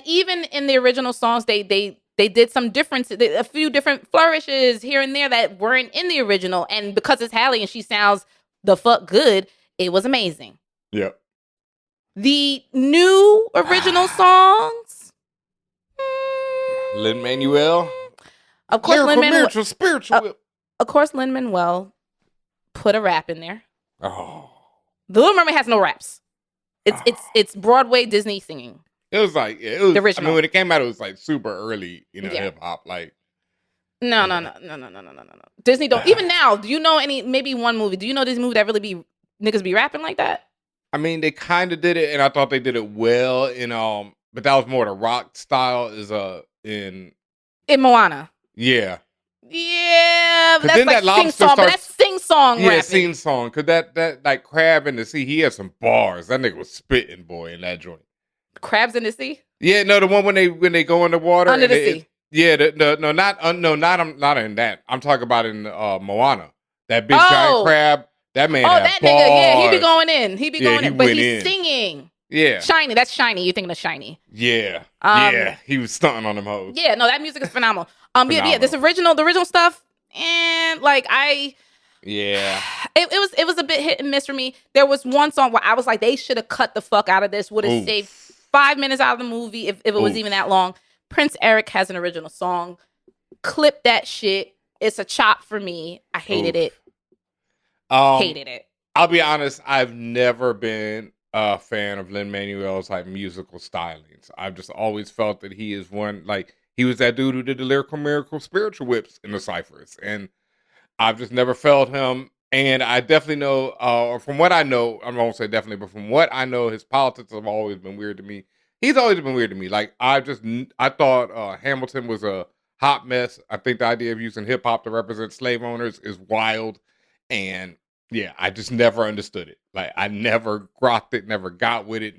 even in the original songs, they did some differences, a few different flourishes here and there that weren't in the original, and because it's Halle and she sounds the fuck good, it was amazing. Yep. The new original songs, Lin-Manuel, of course, Lin-Manuel, spiritual. Of course, Lin-Manuel put a rap in there. Oh, The Little Mermaid has no raps. It's Broadway Disney singing. It was like the original. I mean, when it came out, it was like super early, hip hop. Like, no. Disney don't even now. Do you know maybe one movie? Do you know this movie that really niggas be rapping like that? I mean, they kind of did it, and I thought they did it well. But that was more the rock style. In Moana. Yeah. Yeah, but that's like that sing song. But that's sing song. Yeah, rapping. sing song. Cause that like Crab in the Sea, he had some bars. That nigga was spitting, boy, in that joint. Crabs in the Sea. Yeah, no, the one when they go in the water under the sea. Not in that. I'm talking about in Moana. That big giant crab. That man. That bars. nigga. Yeah, he be going in. He be going in, but he's singing. Yeah. Shiny. That's Shiny. You're thinking of Shiny. Yeah. Yeah. He was stunting on them hoes. Yeah. No, that music is phenomenal. Yeah. The original stuff, and like it was a bit hit and miss for me. There was one song where I was like, they should have cut the fuck out of this. Would have saved 5 minutes out of the movie if it was even that long. Prince Eric has an original song. Clip that shit. It's a chop for me. I hated it. Hated it. I'll be honest. I've never been a fan of Lin-Manuel's like musical stylings. I've just always felt that he is one, like he was that dude who did the lyrical miracle spiritual whips in the ciphers, and I've just never felt him. And I definitely know, from what I know, I won't say definitely, but from what I know, his politics have always been weird to me. He's always been weird to me. Like I thought Hamilton was a hot mess. I think the idea of using hip hop to represent slave owners is wild, and yeah, I just never understood it. Like I never grokked it, never got with it.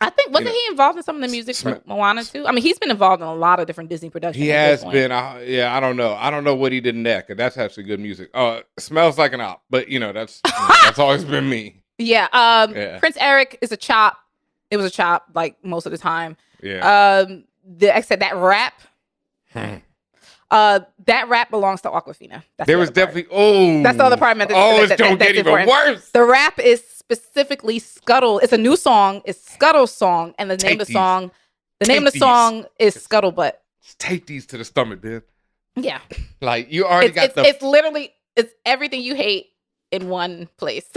I think wasn't he involved in some of the music for Moana too? I mean, he's been involved in a lot of different Disney productions. He has been. I don't know. I don't know what he did next. That's actually good music. Smells Like an Op, but that's that's always been me. Yeah. Prince Eric is a chop. It was a chop, like most of the time. Yeah. I said that rap. That rap belongs to Awkwafina. There was definitely that's the other part I meant. It's don't get even worse. The rap is specifically Scuttle. It's a new song. It's Scuttle's song, and the name of the song is Scuttlebutt. Just take these to the stomach, dude. Yeah, like you already got the. It's literally everything you hate in one place.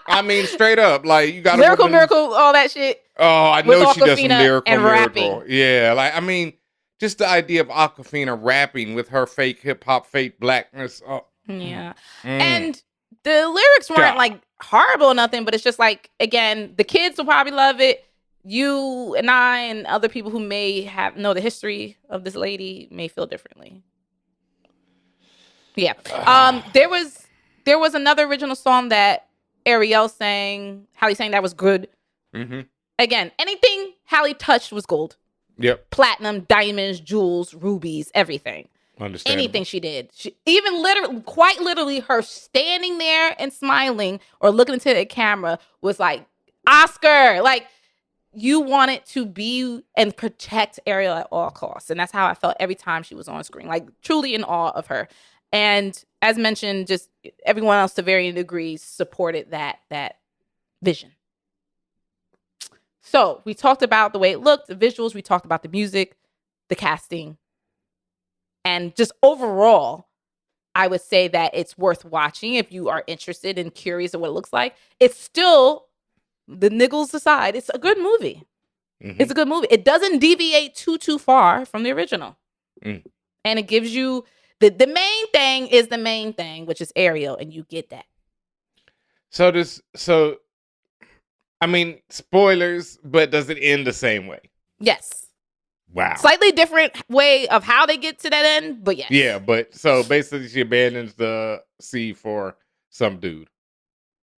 I mean, straight up, like you got lyrical miracle, all that shit. Oh, I know she does some lyrical and miracle. Rapping. Yeah, like I mean. Just the idea of Awkwafina rapping with her fake hip hop, fake blackness. Oh. Yeah. And the lyrics weren't like horrible or nothing, but it's just like, again, the kids will probably love it. You and I and other people who may know the history of this lady may feel differently. Yeah. There was another original song that Ariel sang, Halle sang, that was good. Mm-hmm. Again, anything Halle touched was gold. Yep. Platinum, diamonds, jewels, rubies, everything. Anything she did. Quite literally, her standing there and smiling or looking into the camera was like, Oscar. Like, you wanted to be and protect Ariel at all costs. And that's how I felt every time she was on screen. Like, truly in awe of her. And as mentioned, just everyone else to varying degrees supported that vision. So we talked about the way it looked, the visuals. We talked about the music, the casting. And just overall, I would say that it's worth watching if you are interested and curious of what it looks like. It's still, the niggles aside, it's a good movie. Mm-hmm. It's a good movie. It doesn't deviate too far from the original. And it gives you The main thing is the main thing, which is Ariel, and you get that. So I mean, spoilers, but does it end the same way? Yes. Wow. Slightly different way of how they get to that end, but yes. Yeah, but so basically she abandons the sea for some dude.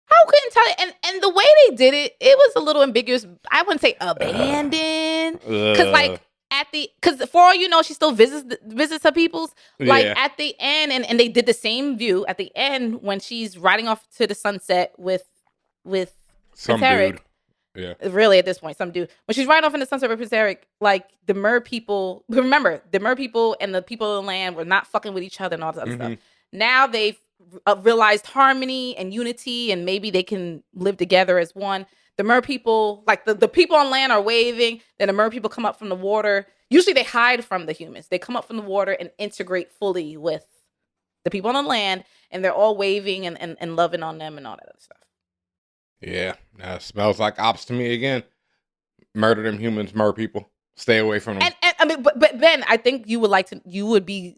I couldn't tell you. And the way they did it, it was a little ambiguous. I wouldn't say abandoned. Because for all you know, she still visits her peoples. Like at the end, and they did the same view at the end when she's riding off to the sunset with some Prince Eric. Dude. Yeah. Really, at this point, some dude. When she's riding off in the sunset with Prince Eric, like the mer people, remember, the mer people and the people of the land were not fucking with each other and all this other stuff. Now they've realized harmony and unity, and maybe they can live together as one. The mer people, like the people on land are waving, then the mer people come up from the water. Usually they hide from the humans. They come up from the water and integrate fully with the people on the land, and they're all waving and loving on them and all that other stuff. Yeah, now it smells like ops to me again. Murder them humans, mer people. Stay away from them. And I mean, but Ben, I think you would be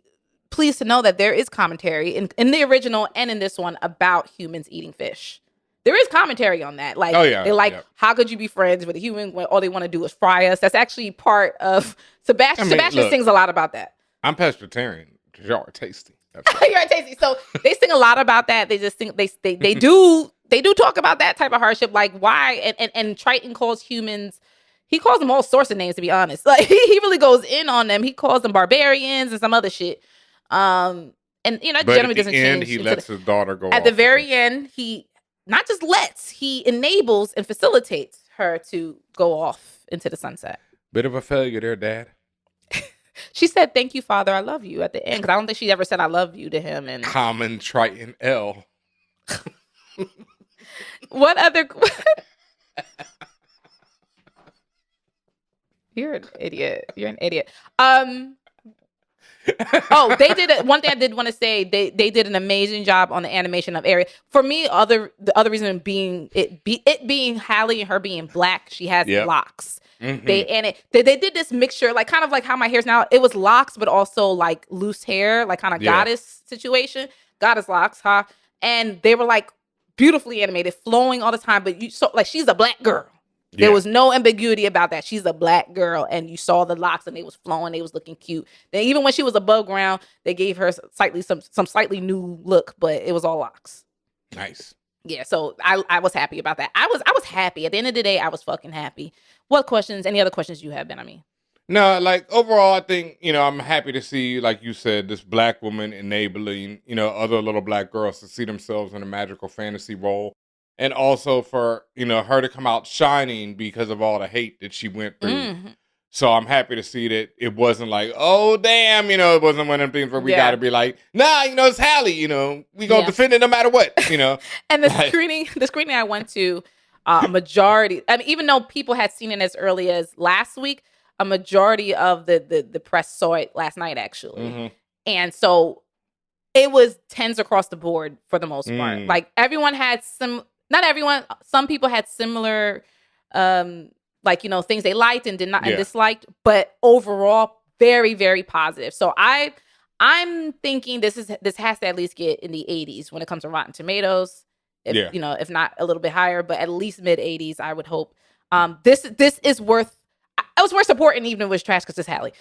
pleased to know that there is commentary in the original and in this one about humans eating fish. There is commentary on that. Like, how could you be friends with a human when all they want to do is fry us? That's actually part of Sebastian. Sebastian sings a lot about that. I'm pescatarian. Y'all are tasty. You're tasty. So they sing a lot about that. They just think they do talk about that type of hardship. Like why? And Triton calls humans. He calls them all sorts of names, to be honest. Like he really goes in on them. He calls them barbarians and some other shit. And you know, generally doesn't change. He lets his daughter go. At the very end, he not just lets, he enables and facilitates her to go off into the sunset. Bit of a failure there, Dad. She said, "Thank you, Father. I love you" at the end, because I don't think she ever said "I love you" to him. And common Triton L. What other? You're an idiot. You're an idiot. Oh, they did one thing I did want to say. They did an amazing job on the animation of Ariel. For me, the other reason being it being Halle and her being black, she has locks. Mm-hmm. They did this mixture, like kind of like how my hair's now. It was locks, but also like loose hair, like kind of goddess situation, goddess locks, huh? And they were like beautifully animated, flowing all the time. But like she's a black girl. There was no ambiguity about that. She's a black girl, and you saw the locks, and they was flowing. They was looking cute. Then even when she was above ground, they gave her some slightly new look, but it was all locks. Nice. Yeah, so I was happy about that. I was happy. At the end of the day, I was fucking happy. What questions? Any other questions you have, Ben? I mean, no, like overall, I think I'm happy to see, like you said, this black woman enabling other little black girls to see themselves in a magical fantasy role. And also for, her to come out shining because of all the hate that she went through. Mm-hmm. So I'm happy to see that it wasn't like, oh, damn, it wasn't one of them things where we got to be like, nah, it's Halle, we going to defend it no matter what, And the screening I went to, a majority, I mean, even though people had seen it as early as last week, a majority of the press saw it last night, actually. Mm-hmm. And so it was tens across the board for the most part. Like everyone had not everyone, some people had similar, things they liked and did not and disliked, but overall, very, very positive. So I'm thinking this has to at least get in the 80s when it comes to Rotten Tomatoes. If not a little bit higher, but at least mid 80s, I would hope. This is worth. It was worth supporting even if it was trash because it's Halle,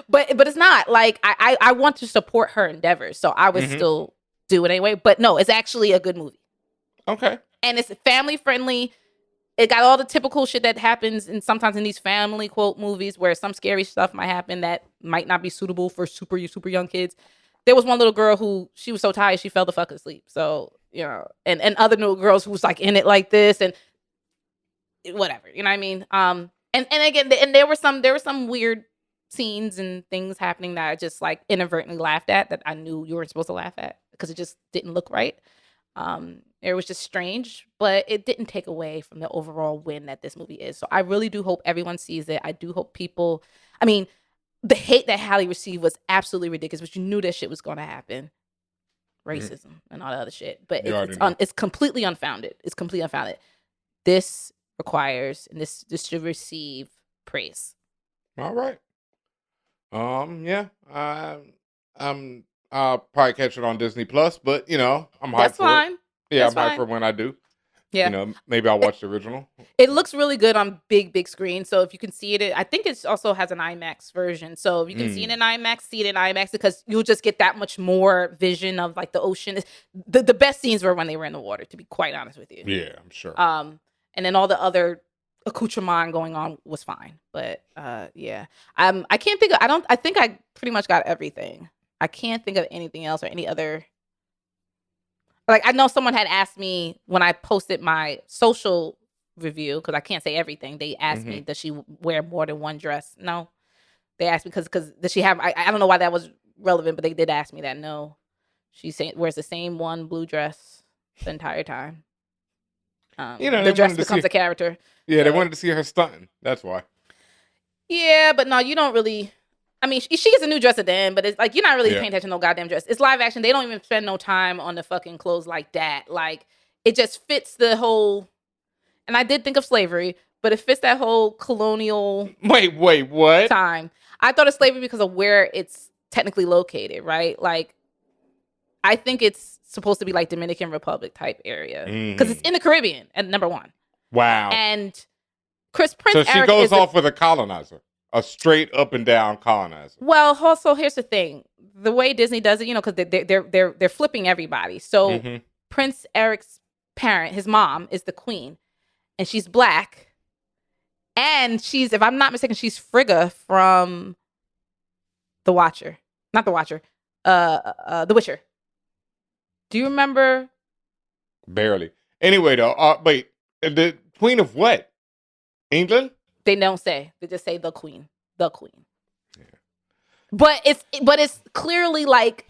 but it's not. Like I want to support her endeavors, so I would still do it anyway. But no, it's actually a good movie. Okay. And it's family friendly. It got all the typical shit that happens sometimes in these family quote movies where some scary stuff might happen that might not be suitable for super young kids. There was one little girl who she was so tired she fell the fuck asleep. So, and other little girls who was like in it like this and whatever, you know what I mean? And again, and there were some weird scenes and things happening that I just like inadvertently laughed at that I knew you weren't supposed to laugh at because it just didn't look right. It was just strange, but it didn't take away from the overall win that this movie is. So I really do hope everyone sees it. I do hope people, I mean, the hate that Halle received was absolutely ridiculous, but you knew that shit was going to happen. Racism and all that other shit. But it's completely unfounded. It's completely unfounded. This requires, and this should receive praise. All right. Yeah. I'm I'll probably catch it on Disney Plus, but I'm hyped That's for fine. it. Yeah, That's I'm hyped fine. for when I do. Yeah. Maybe I'll watch the original. It looks really good on big screen. So if you can see it, I think it also has an IMAX version. So if you can see it in IMAX, see it in IMAX because you'll just get that much more vision of like the ocean. The best scenes were when they were in the water, to be quite honest with you. Yeah, I'm sure. And then all the other accoutrement going on was fine. But yeah. I can't think of I think I pretty much got everything. I can't think of anything else or any other. Like, I know someone had asked me when I posted my social review, because I can't say everything. They asked me, does she wear more than one dress? No. They asked me because does she have, I don't know why that was relevant, but they did ask me that. No. She wears the same one blue dress the entire time. The dress becomes a character. Yeah, they wanted to see her stunting. That's why. Yeah, but no, you don't really. I mean, she gets a new dress at the end, but it's like you're not really paying attention to no goddamn dress. It's live action. They don't even spend no time on the fucking clothes like that. Like, it just fits the whole. And I did think of slavery, but it fits that whole colonial. Wait, what? Time. I thought of slavery because of where it's technically located, right? Like, I think it's supposed to be like Dominican Republic type area because it's in the Caribbean at number one. Wow. And Prince So she Eric goes off with a colonizer. A straight up and down colonizer. Well, also here's the thing: the way Disney does it, because they're flipping everybody. So Prince Eric's parent, his mom, is the queen, and she's black, and she's, if I'm not mistaken, she's Frigga from The Watcher, not The Watcher, The Witcher. Do you remember? Barely. Anyway, though, wait, the queen of what? England? They don't say. They just say the queen. The queen. Yeah. But it's clearly like,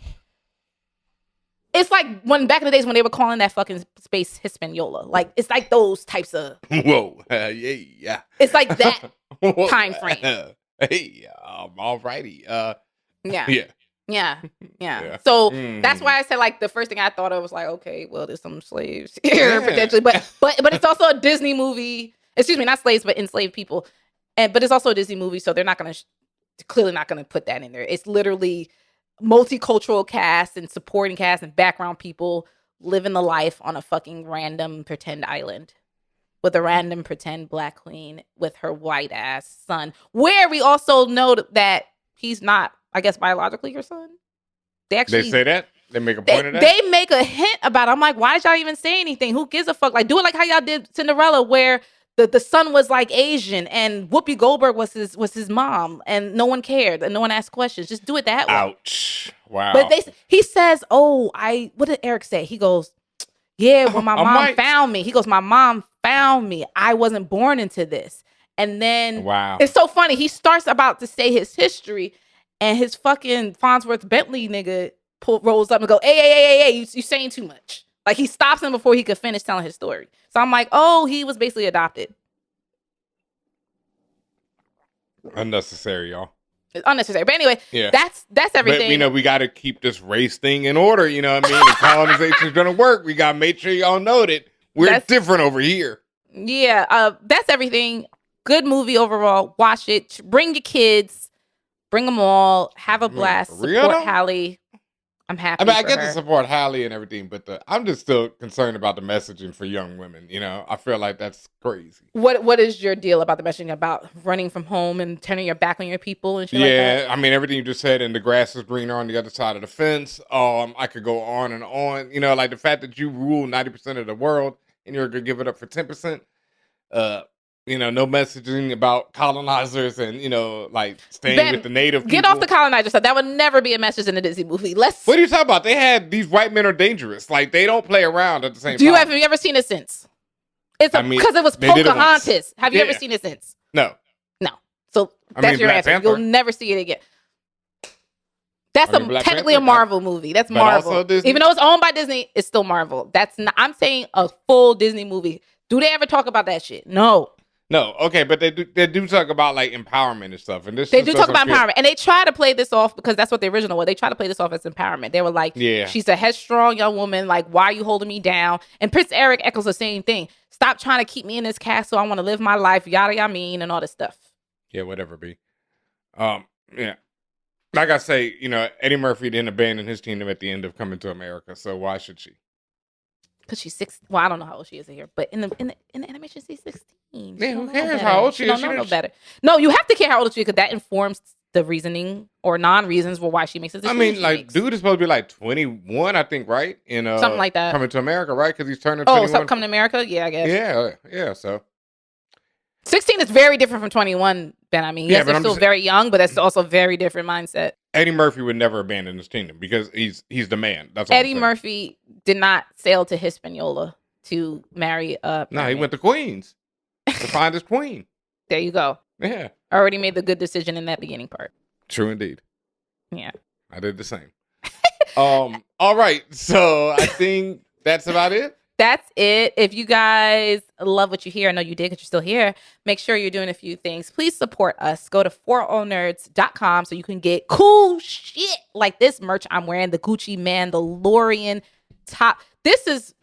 it's like when back in the days when they were calling that fucking space Hispaniola. Like, it's like those types of. Whoa. Yeah. It's like that time frame. Hey, alrighty. Yeah. So that's why I said, like, the first thing I thought of was like, okay, well, there's some slaves here potentially, but it's also a Disney movie. Excuse me, not slaves, but enslaved people. But it's also a Disney movie, so they're clearly not going to put that in there. It's literally multicultural cast and supporting cast and background people living the life on a fucking random pretend island with a random pretend black queen with her white ass son, where we also know that he's not, I guess, biologically your son. They say that? They make a point of that? They make a hint about it. I'm like, why did y'all even say anything? Who gives a fuck? Like, do it like how y'all did Cinderella, where the son was like Asian and Whoopi Goldberg was his mom, and no one cared and no one asked questions. Just do it that way. Ouch! Wow. But he says, "Oh, what did Eric say?" He goes, "Yeah, when my mom found me." He goes, "My mom found me. I wasn't born into this." And then, wow, it's so funny. He starts about to say his history, and his fucking Farnsworth Bentley nigga rolls up and go, "Hey, you saying too much." Like, he stops him before he could finish telling his story. So I'm like, oh, he was basically adopted. Unnecessary, y'all. It's unnecessary. But anyway, that's everything. But, we got to keep this race thing in order. You know what I mean? The colonization's going to work. We got to make sure y'all know that we're different over here. Yeah, that's everything. Good movie overall. Watch it. Bring your kids. Bring them all. Have a blast. Support Halle. I'm happy. I get to support Halle and everything, but I'm just still concerned about the messaging for young women. I feel like that's crazy. What is your deal about the messaging about running from home and turning your back on your people and shit like that? Yeah, I mean, everything you just said, and the grass is greener on the other side of the fence. I could go on and on. Like the fact that you rule 90% of the world and you're gonna give it up for 10%. No messaging about colonizers and, like staying with the native people. Get off the colonizer stuff. That would never be a message in a Disney movie. What are you talking about? They had these white men are dangerous. Like, they don't play around at the same time. Have you ever seen it since? Because it was Pocahontas. Have you ever seen it since? No. So that's your answer. Panther. You'll never see it again. That's technically a Marvel movie. That's Marvel. Even though it's owned by Disney, it's still Marvel. I'm saying a full Disney movie. Do they ever talk about that shit? No. No, okay, but they do talk about like empowerment and stuff, and they do talk about empowerment, and they try to play this off because that's what the original was. They try to play this off as empowerment. They were like, she's a headstrong young woman. Like, why are you holding me down? And Prince Eric echoes the same thing. Stop trying to keep me in this castle. I want to live my life. Yada yada mean and all this stuff. Yeah, whatever. Yeah. Like I say, Eddie Murphy didn't abandon his kingdom at the end of Coming to America, so why should she? Because she's 6. Well, I don't know how old she is here, but in the animation, she's 16. Yeah, who cares how old she is? She don't know no better. No, you have to care how old she is because that informs the reasoning or non-reasons for why she makes it. I mean, like, dude is supposed to be like 21, I think, right? In something like that. Coming to America, right? Because he's turning 21. Oh, so Coming to America? Yeah, I guess. Yeah. So 16 is very different from 21, Ben. I mean, yes, they're still very young, but that's also a very different mindset. Eddie Murphy would never abandon his kingdom because he's the man. That's all Eddie Murphy did not sail to Hispaniola to marry No, he went to Queens to find his queen. There you go. Yeah. Already made the good decision in that beginning part. True indeed. Yeah. I did the same. All right. So I think that's about it. That's it. If you guys love what you hear, I know you did because you're still here, make sure you're doing a few things. Please support us. Go to ForAllNerds.com so you can get cool shit like this merch I'm wearing, the Gucci Mandalorian top. This is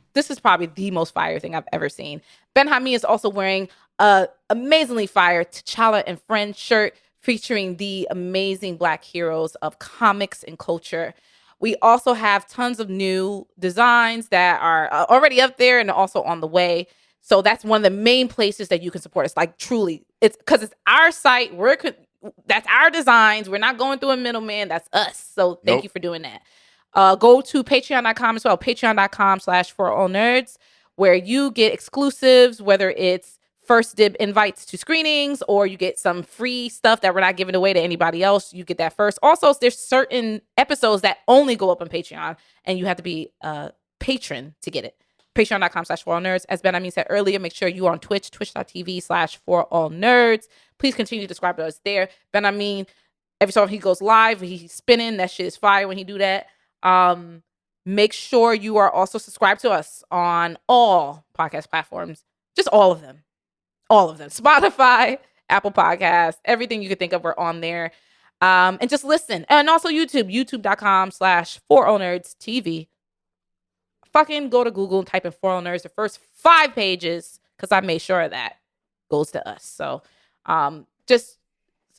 probably the most fire thing I've ever seen. Ben Hami is also wearing a amazingly fire T'Challa and Friends shirt featuring the amazing Black heroes of comics and culture. We also have tons of new designs that are already up there and also on the way. So that's one of the main places that you can support us. Like, truly, it's because it's our site. That's our designs. We're not going through a middleman. That's us. So thank you for doing that. Go to patreon.com as well. Patreon.com/ForAllNerds, where you get exclusives, whether it's first dib invites to screenings, or you get some free stuff that we're not giving away to anybody else. You get that first. Also, there's certain episodes that only go up on Patreon, and you have to be a patron to get it. Patreon.com/ForAllNerds. As Ben Amin said earlier, make sure you're on Twitch, twitch.tv/ForAllNerds. Please continue to subscribe to us there. Ben Amin, every time he goes live, he's spinning. That shit is fire when he do that. Make sure you are also subscribed to us on all podcast platforms. Just all of them. All of them. Spotify, Apple Podcasts, everything you could think of, we're on there. And just listen. And also YouTube, youtube.com/ForAllNerdsTV. Fucking go to Google and type in ForAllNerds. The first 5 pages, because I made sure of that, goes to us. So just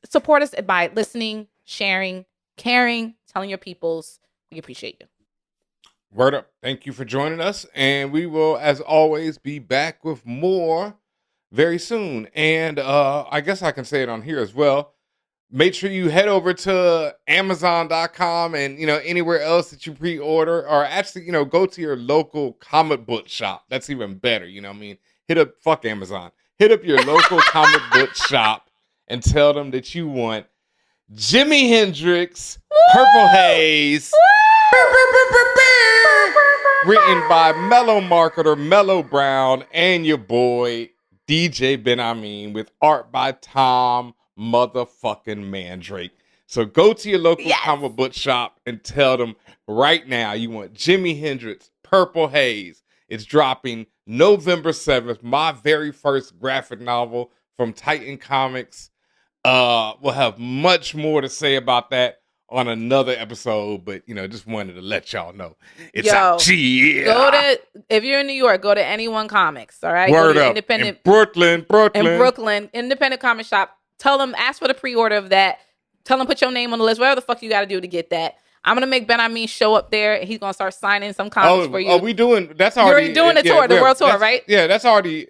support us by listening, sharing, caring, telling your peoples. We appreciate you. Word up. Thank you for joining us. And we will, as always, be back with more very soon. And I guess I can say it on here as well. Make sure you head over to Amazon.com and, anywhere else that you pre-order, or actually, go to your local comic book shop. That's even better. Fuck Amazon. Hit up your local comic book shop and tell them that you want Jimi Hendrix, Purple Haze, written by Mellow Marketer, Mellow Brown, and your boy, DJ Ben Amin, with art by Tom motherfucking Mandrake. So go to your local comic book shop and tell them right now you want Jimi Hendrix, Purple Haze. It's dropping November 7th, my very first graphic novel from Titan Comics. We'll have much more to say about that on another episode, but just wanted to let y'all know it's out. If you're in New York, go to Anyone Comics. All right, word up. Independent in Brooklyn, independent comic shop. Tell them, ask for the pre-order of that. Tell them, put your name on the list. Whatever the fuck you got to do to get that. I'm gonna make Ben Amin show up there, and he's gonna start signing some comics for you. Oh, we doing? That's already. You're doing the tour, the world tour, right? Yeah, that's already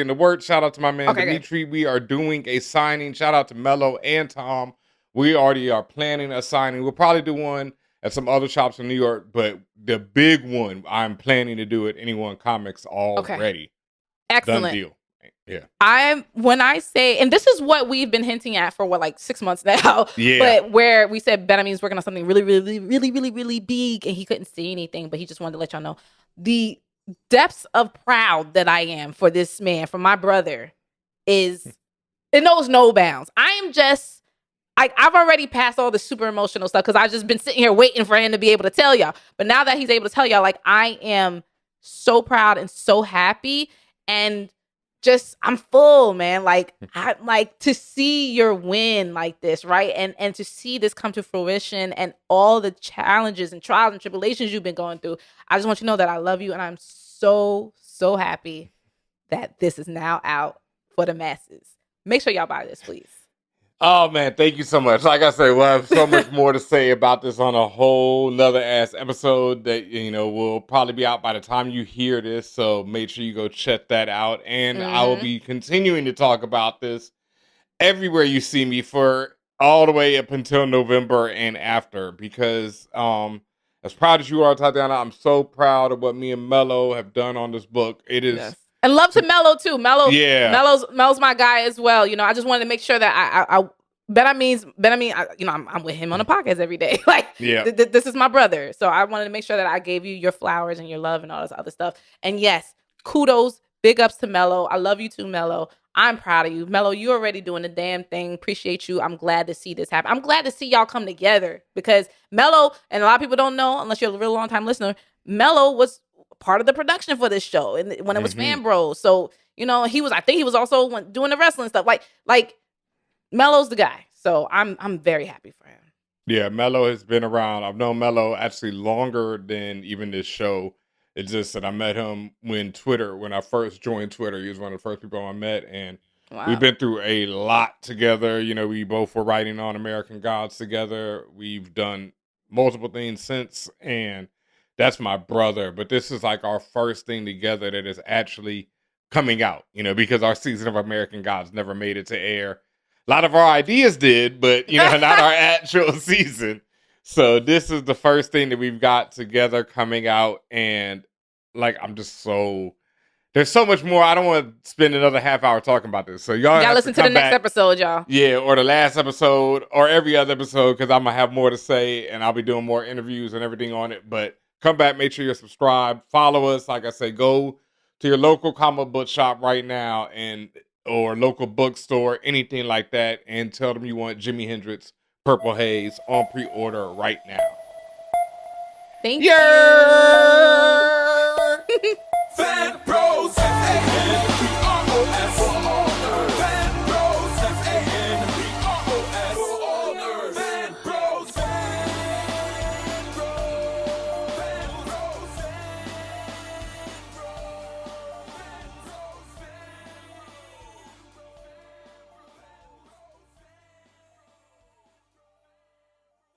in the works. Shout out to my man Dimitri. We are doing a signing. Shout out to Mello and Tom. We already are planning a signing. We'll probably do one at some other shops in New York, but the big one, I'm planning to do at Anyone Comics already. Okay. Excellent. Done deal. Yeah. When I say, and this is what we've been hinting at for 6 months now. Yeah. But where we said Ben Amin's working on something really, really, really, really, really big, and he couldn't see anything, but he just wanted to let y'all know the depths of proud that I am for this man, for my brother, it knows no bounds. I am just. I've already passed all the super emotional stuff because I've just been sitting here waiting for him to be able to tell y'all. But now that he's able to tell y'all, I am so proud and so happy, and just I'm full, man. I to see your win like this, right? And to see this come to fruition and all the challenges and trials and tribulations you've been going through. I just want you to know that I love you, and I'm so, so happy that this is now out for the masses. Make sure y'all buy this, please. Oh man, thank you so much. Like I said, we'll have so much more to say about this on a whole nother ass episode that will probably be out by the time you hear this. So make sure you go check that out. And I will be continuing to talk about this everywhere you see me for all the way up until November and after. Because as proud as you are, Tatiana, I'm so proud of what me and Mello have done on this book. It is. Yes. And love to Mello too. Mello's my guy as well. I just wanted to make sure that I'm with him on a podcast every day. Like, this is my brother. So I wanted to make sure that I gave you your flowers and your love and all this other stuff. And yes, kudos, big ups to Mello. I love you too, Mello. I'm proud of you. Mello, you're already doing the damn thing. Appreciate you. I'm glad to see this happen. I'm glad to see y'all come together because Mello, and a lot of people don't know, unless you're a real long time listener, Mello was part of the production for this show and when it was Fan Bros. So, I think he was also doing the wrestling stuff. Like Mello's the guy. So I'm very happy for him. Yeah, Mello has been around. I've known Mello actually longer than even this show. It's just that I met him when I first joined Twitter. He was one of the first people I met, and we've been through a lot together. We both were writing on American Gods together. We've done multiple things since, and that's my brother. But this is like our first thing together that is actually coming out, because our season of American Gods never made it to air. A lot of our ideas did, but, not our actual season. So this is the first thing that we've got together coming out. And I'm just there's so much more. I don't want to spend another half hour talking about this. So y'all gotta listen to the next episode, y'all. Yeah, or the last episode or every other episode, because I'm going to have more to say and I'll be doing more interviews and everything on it. But come back, make sure you're subscribed, follow us. Like I say, go to your local comic book shop right now or local bookstore, anything like that, and tell them you want Jimi Hendrix Purple Haze on pre-order right now. Thank you. Fan Bros.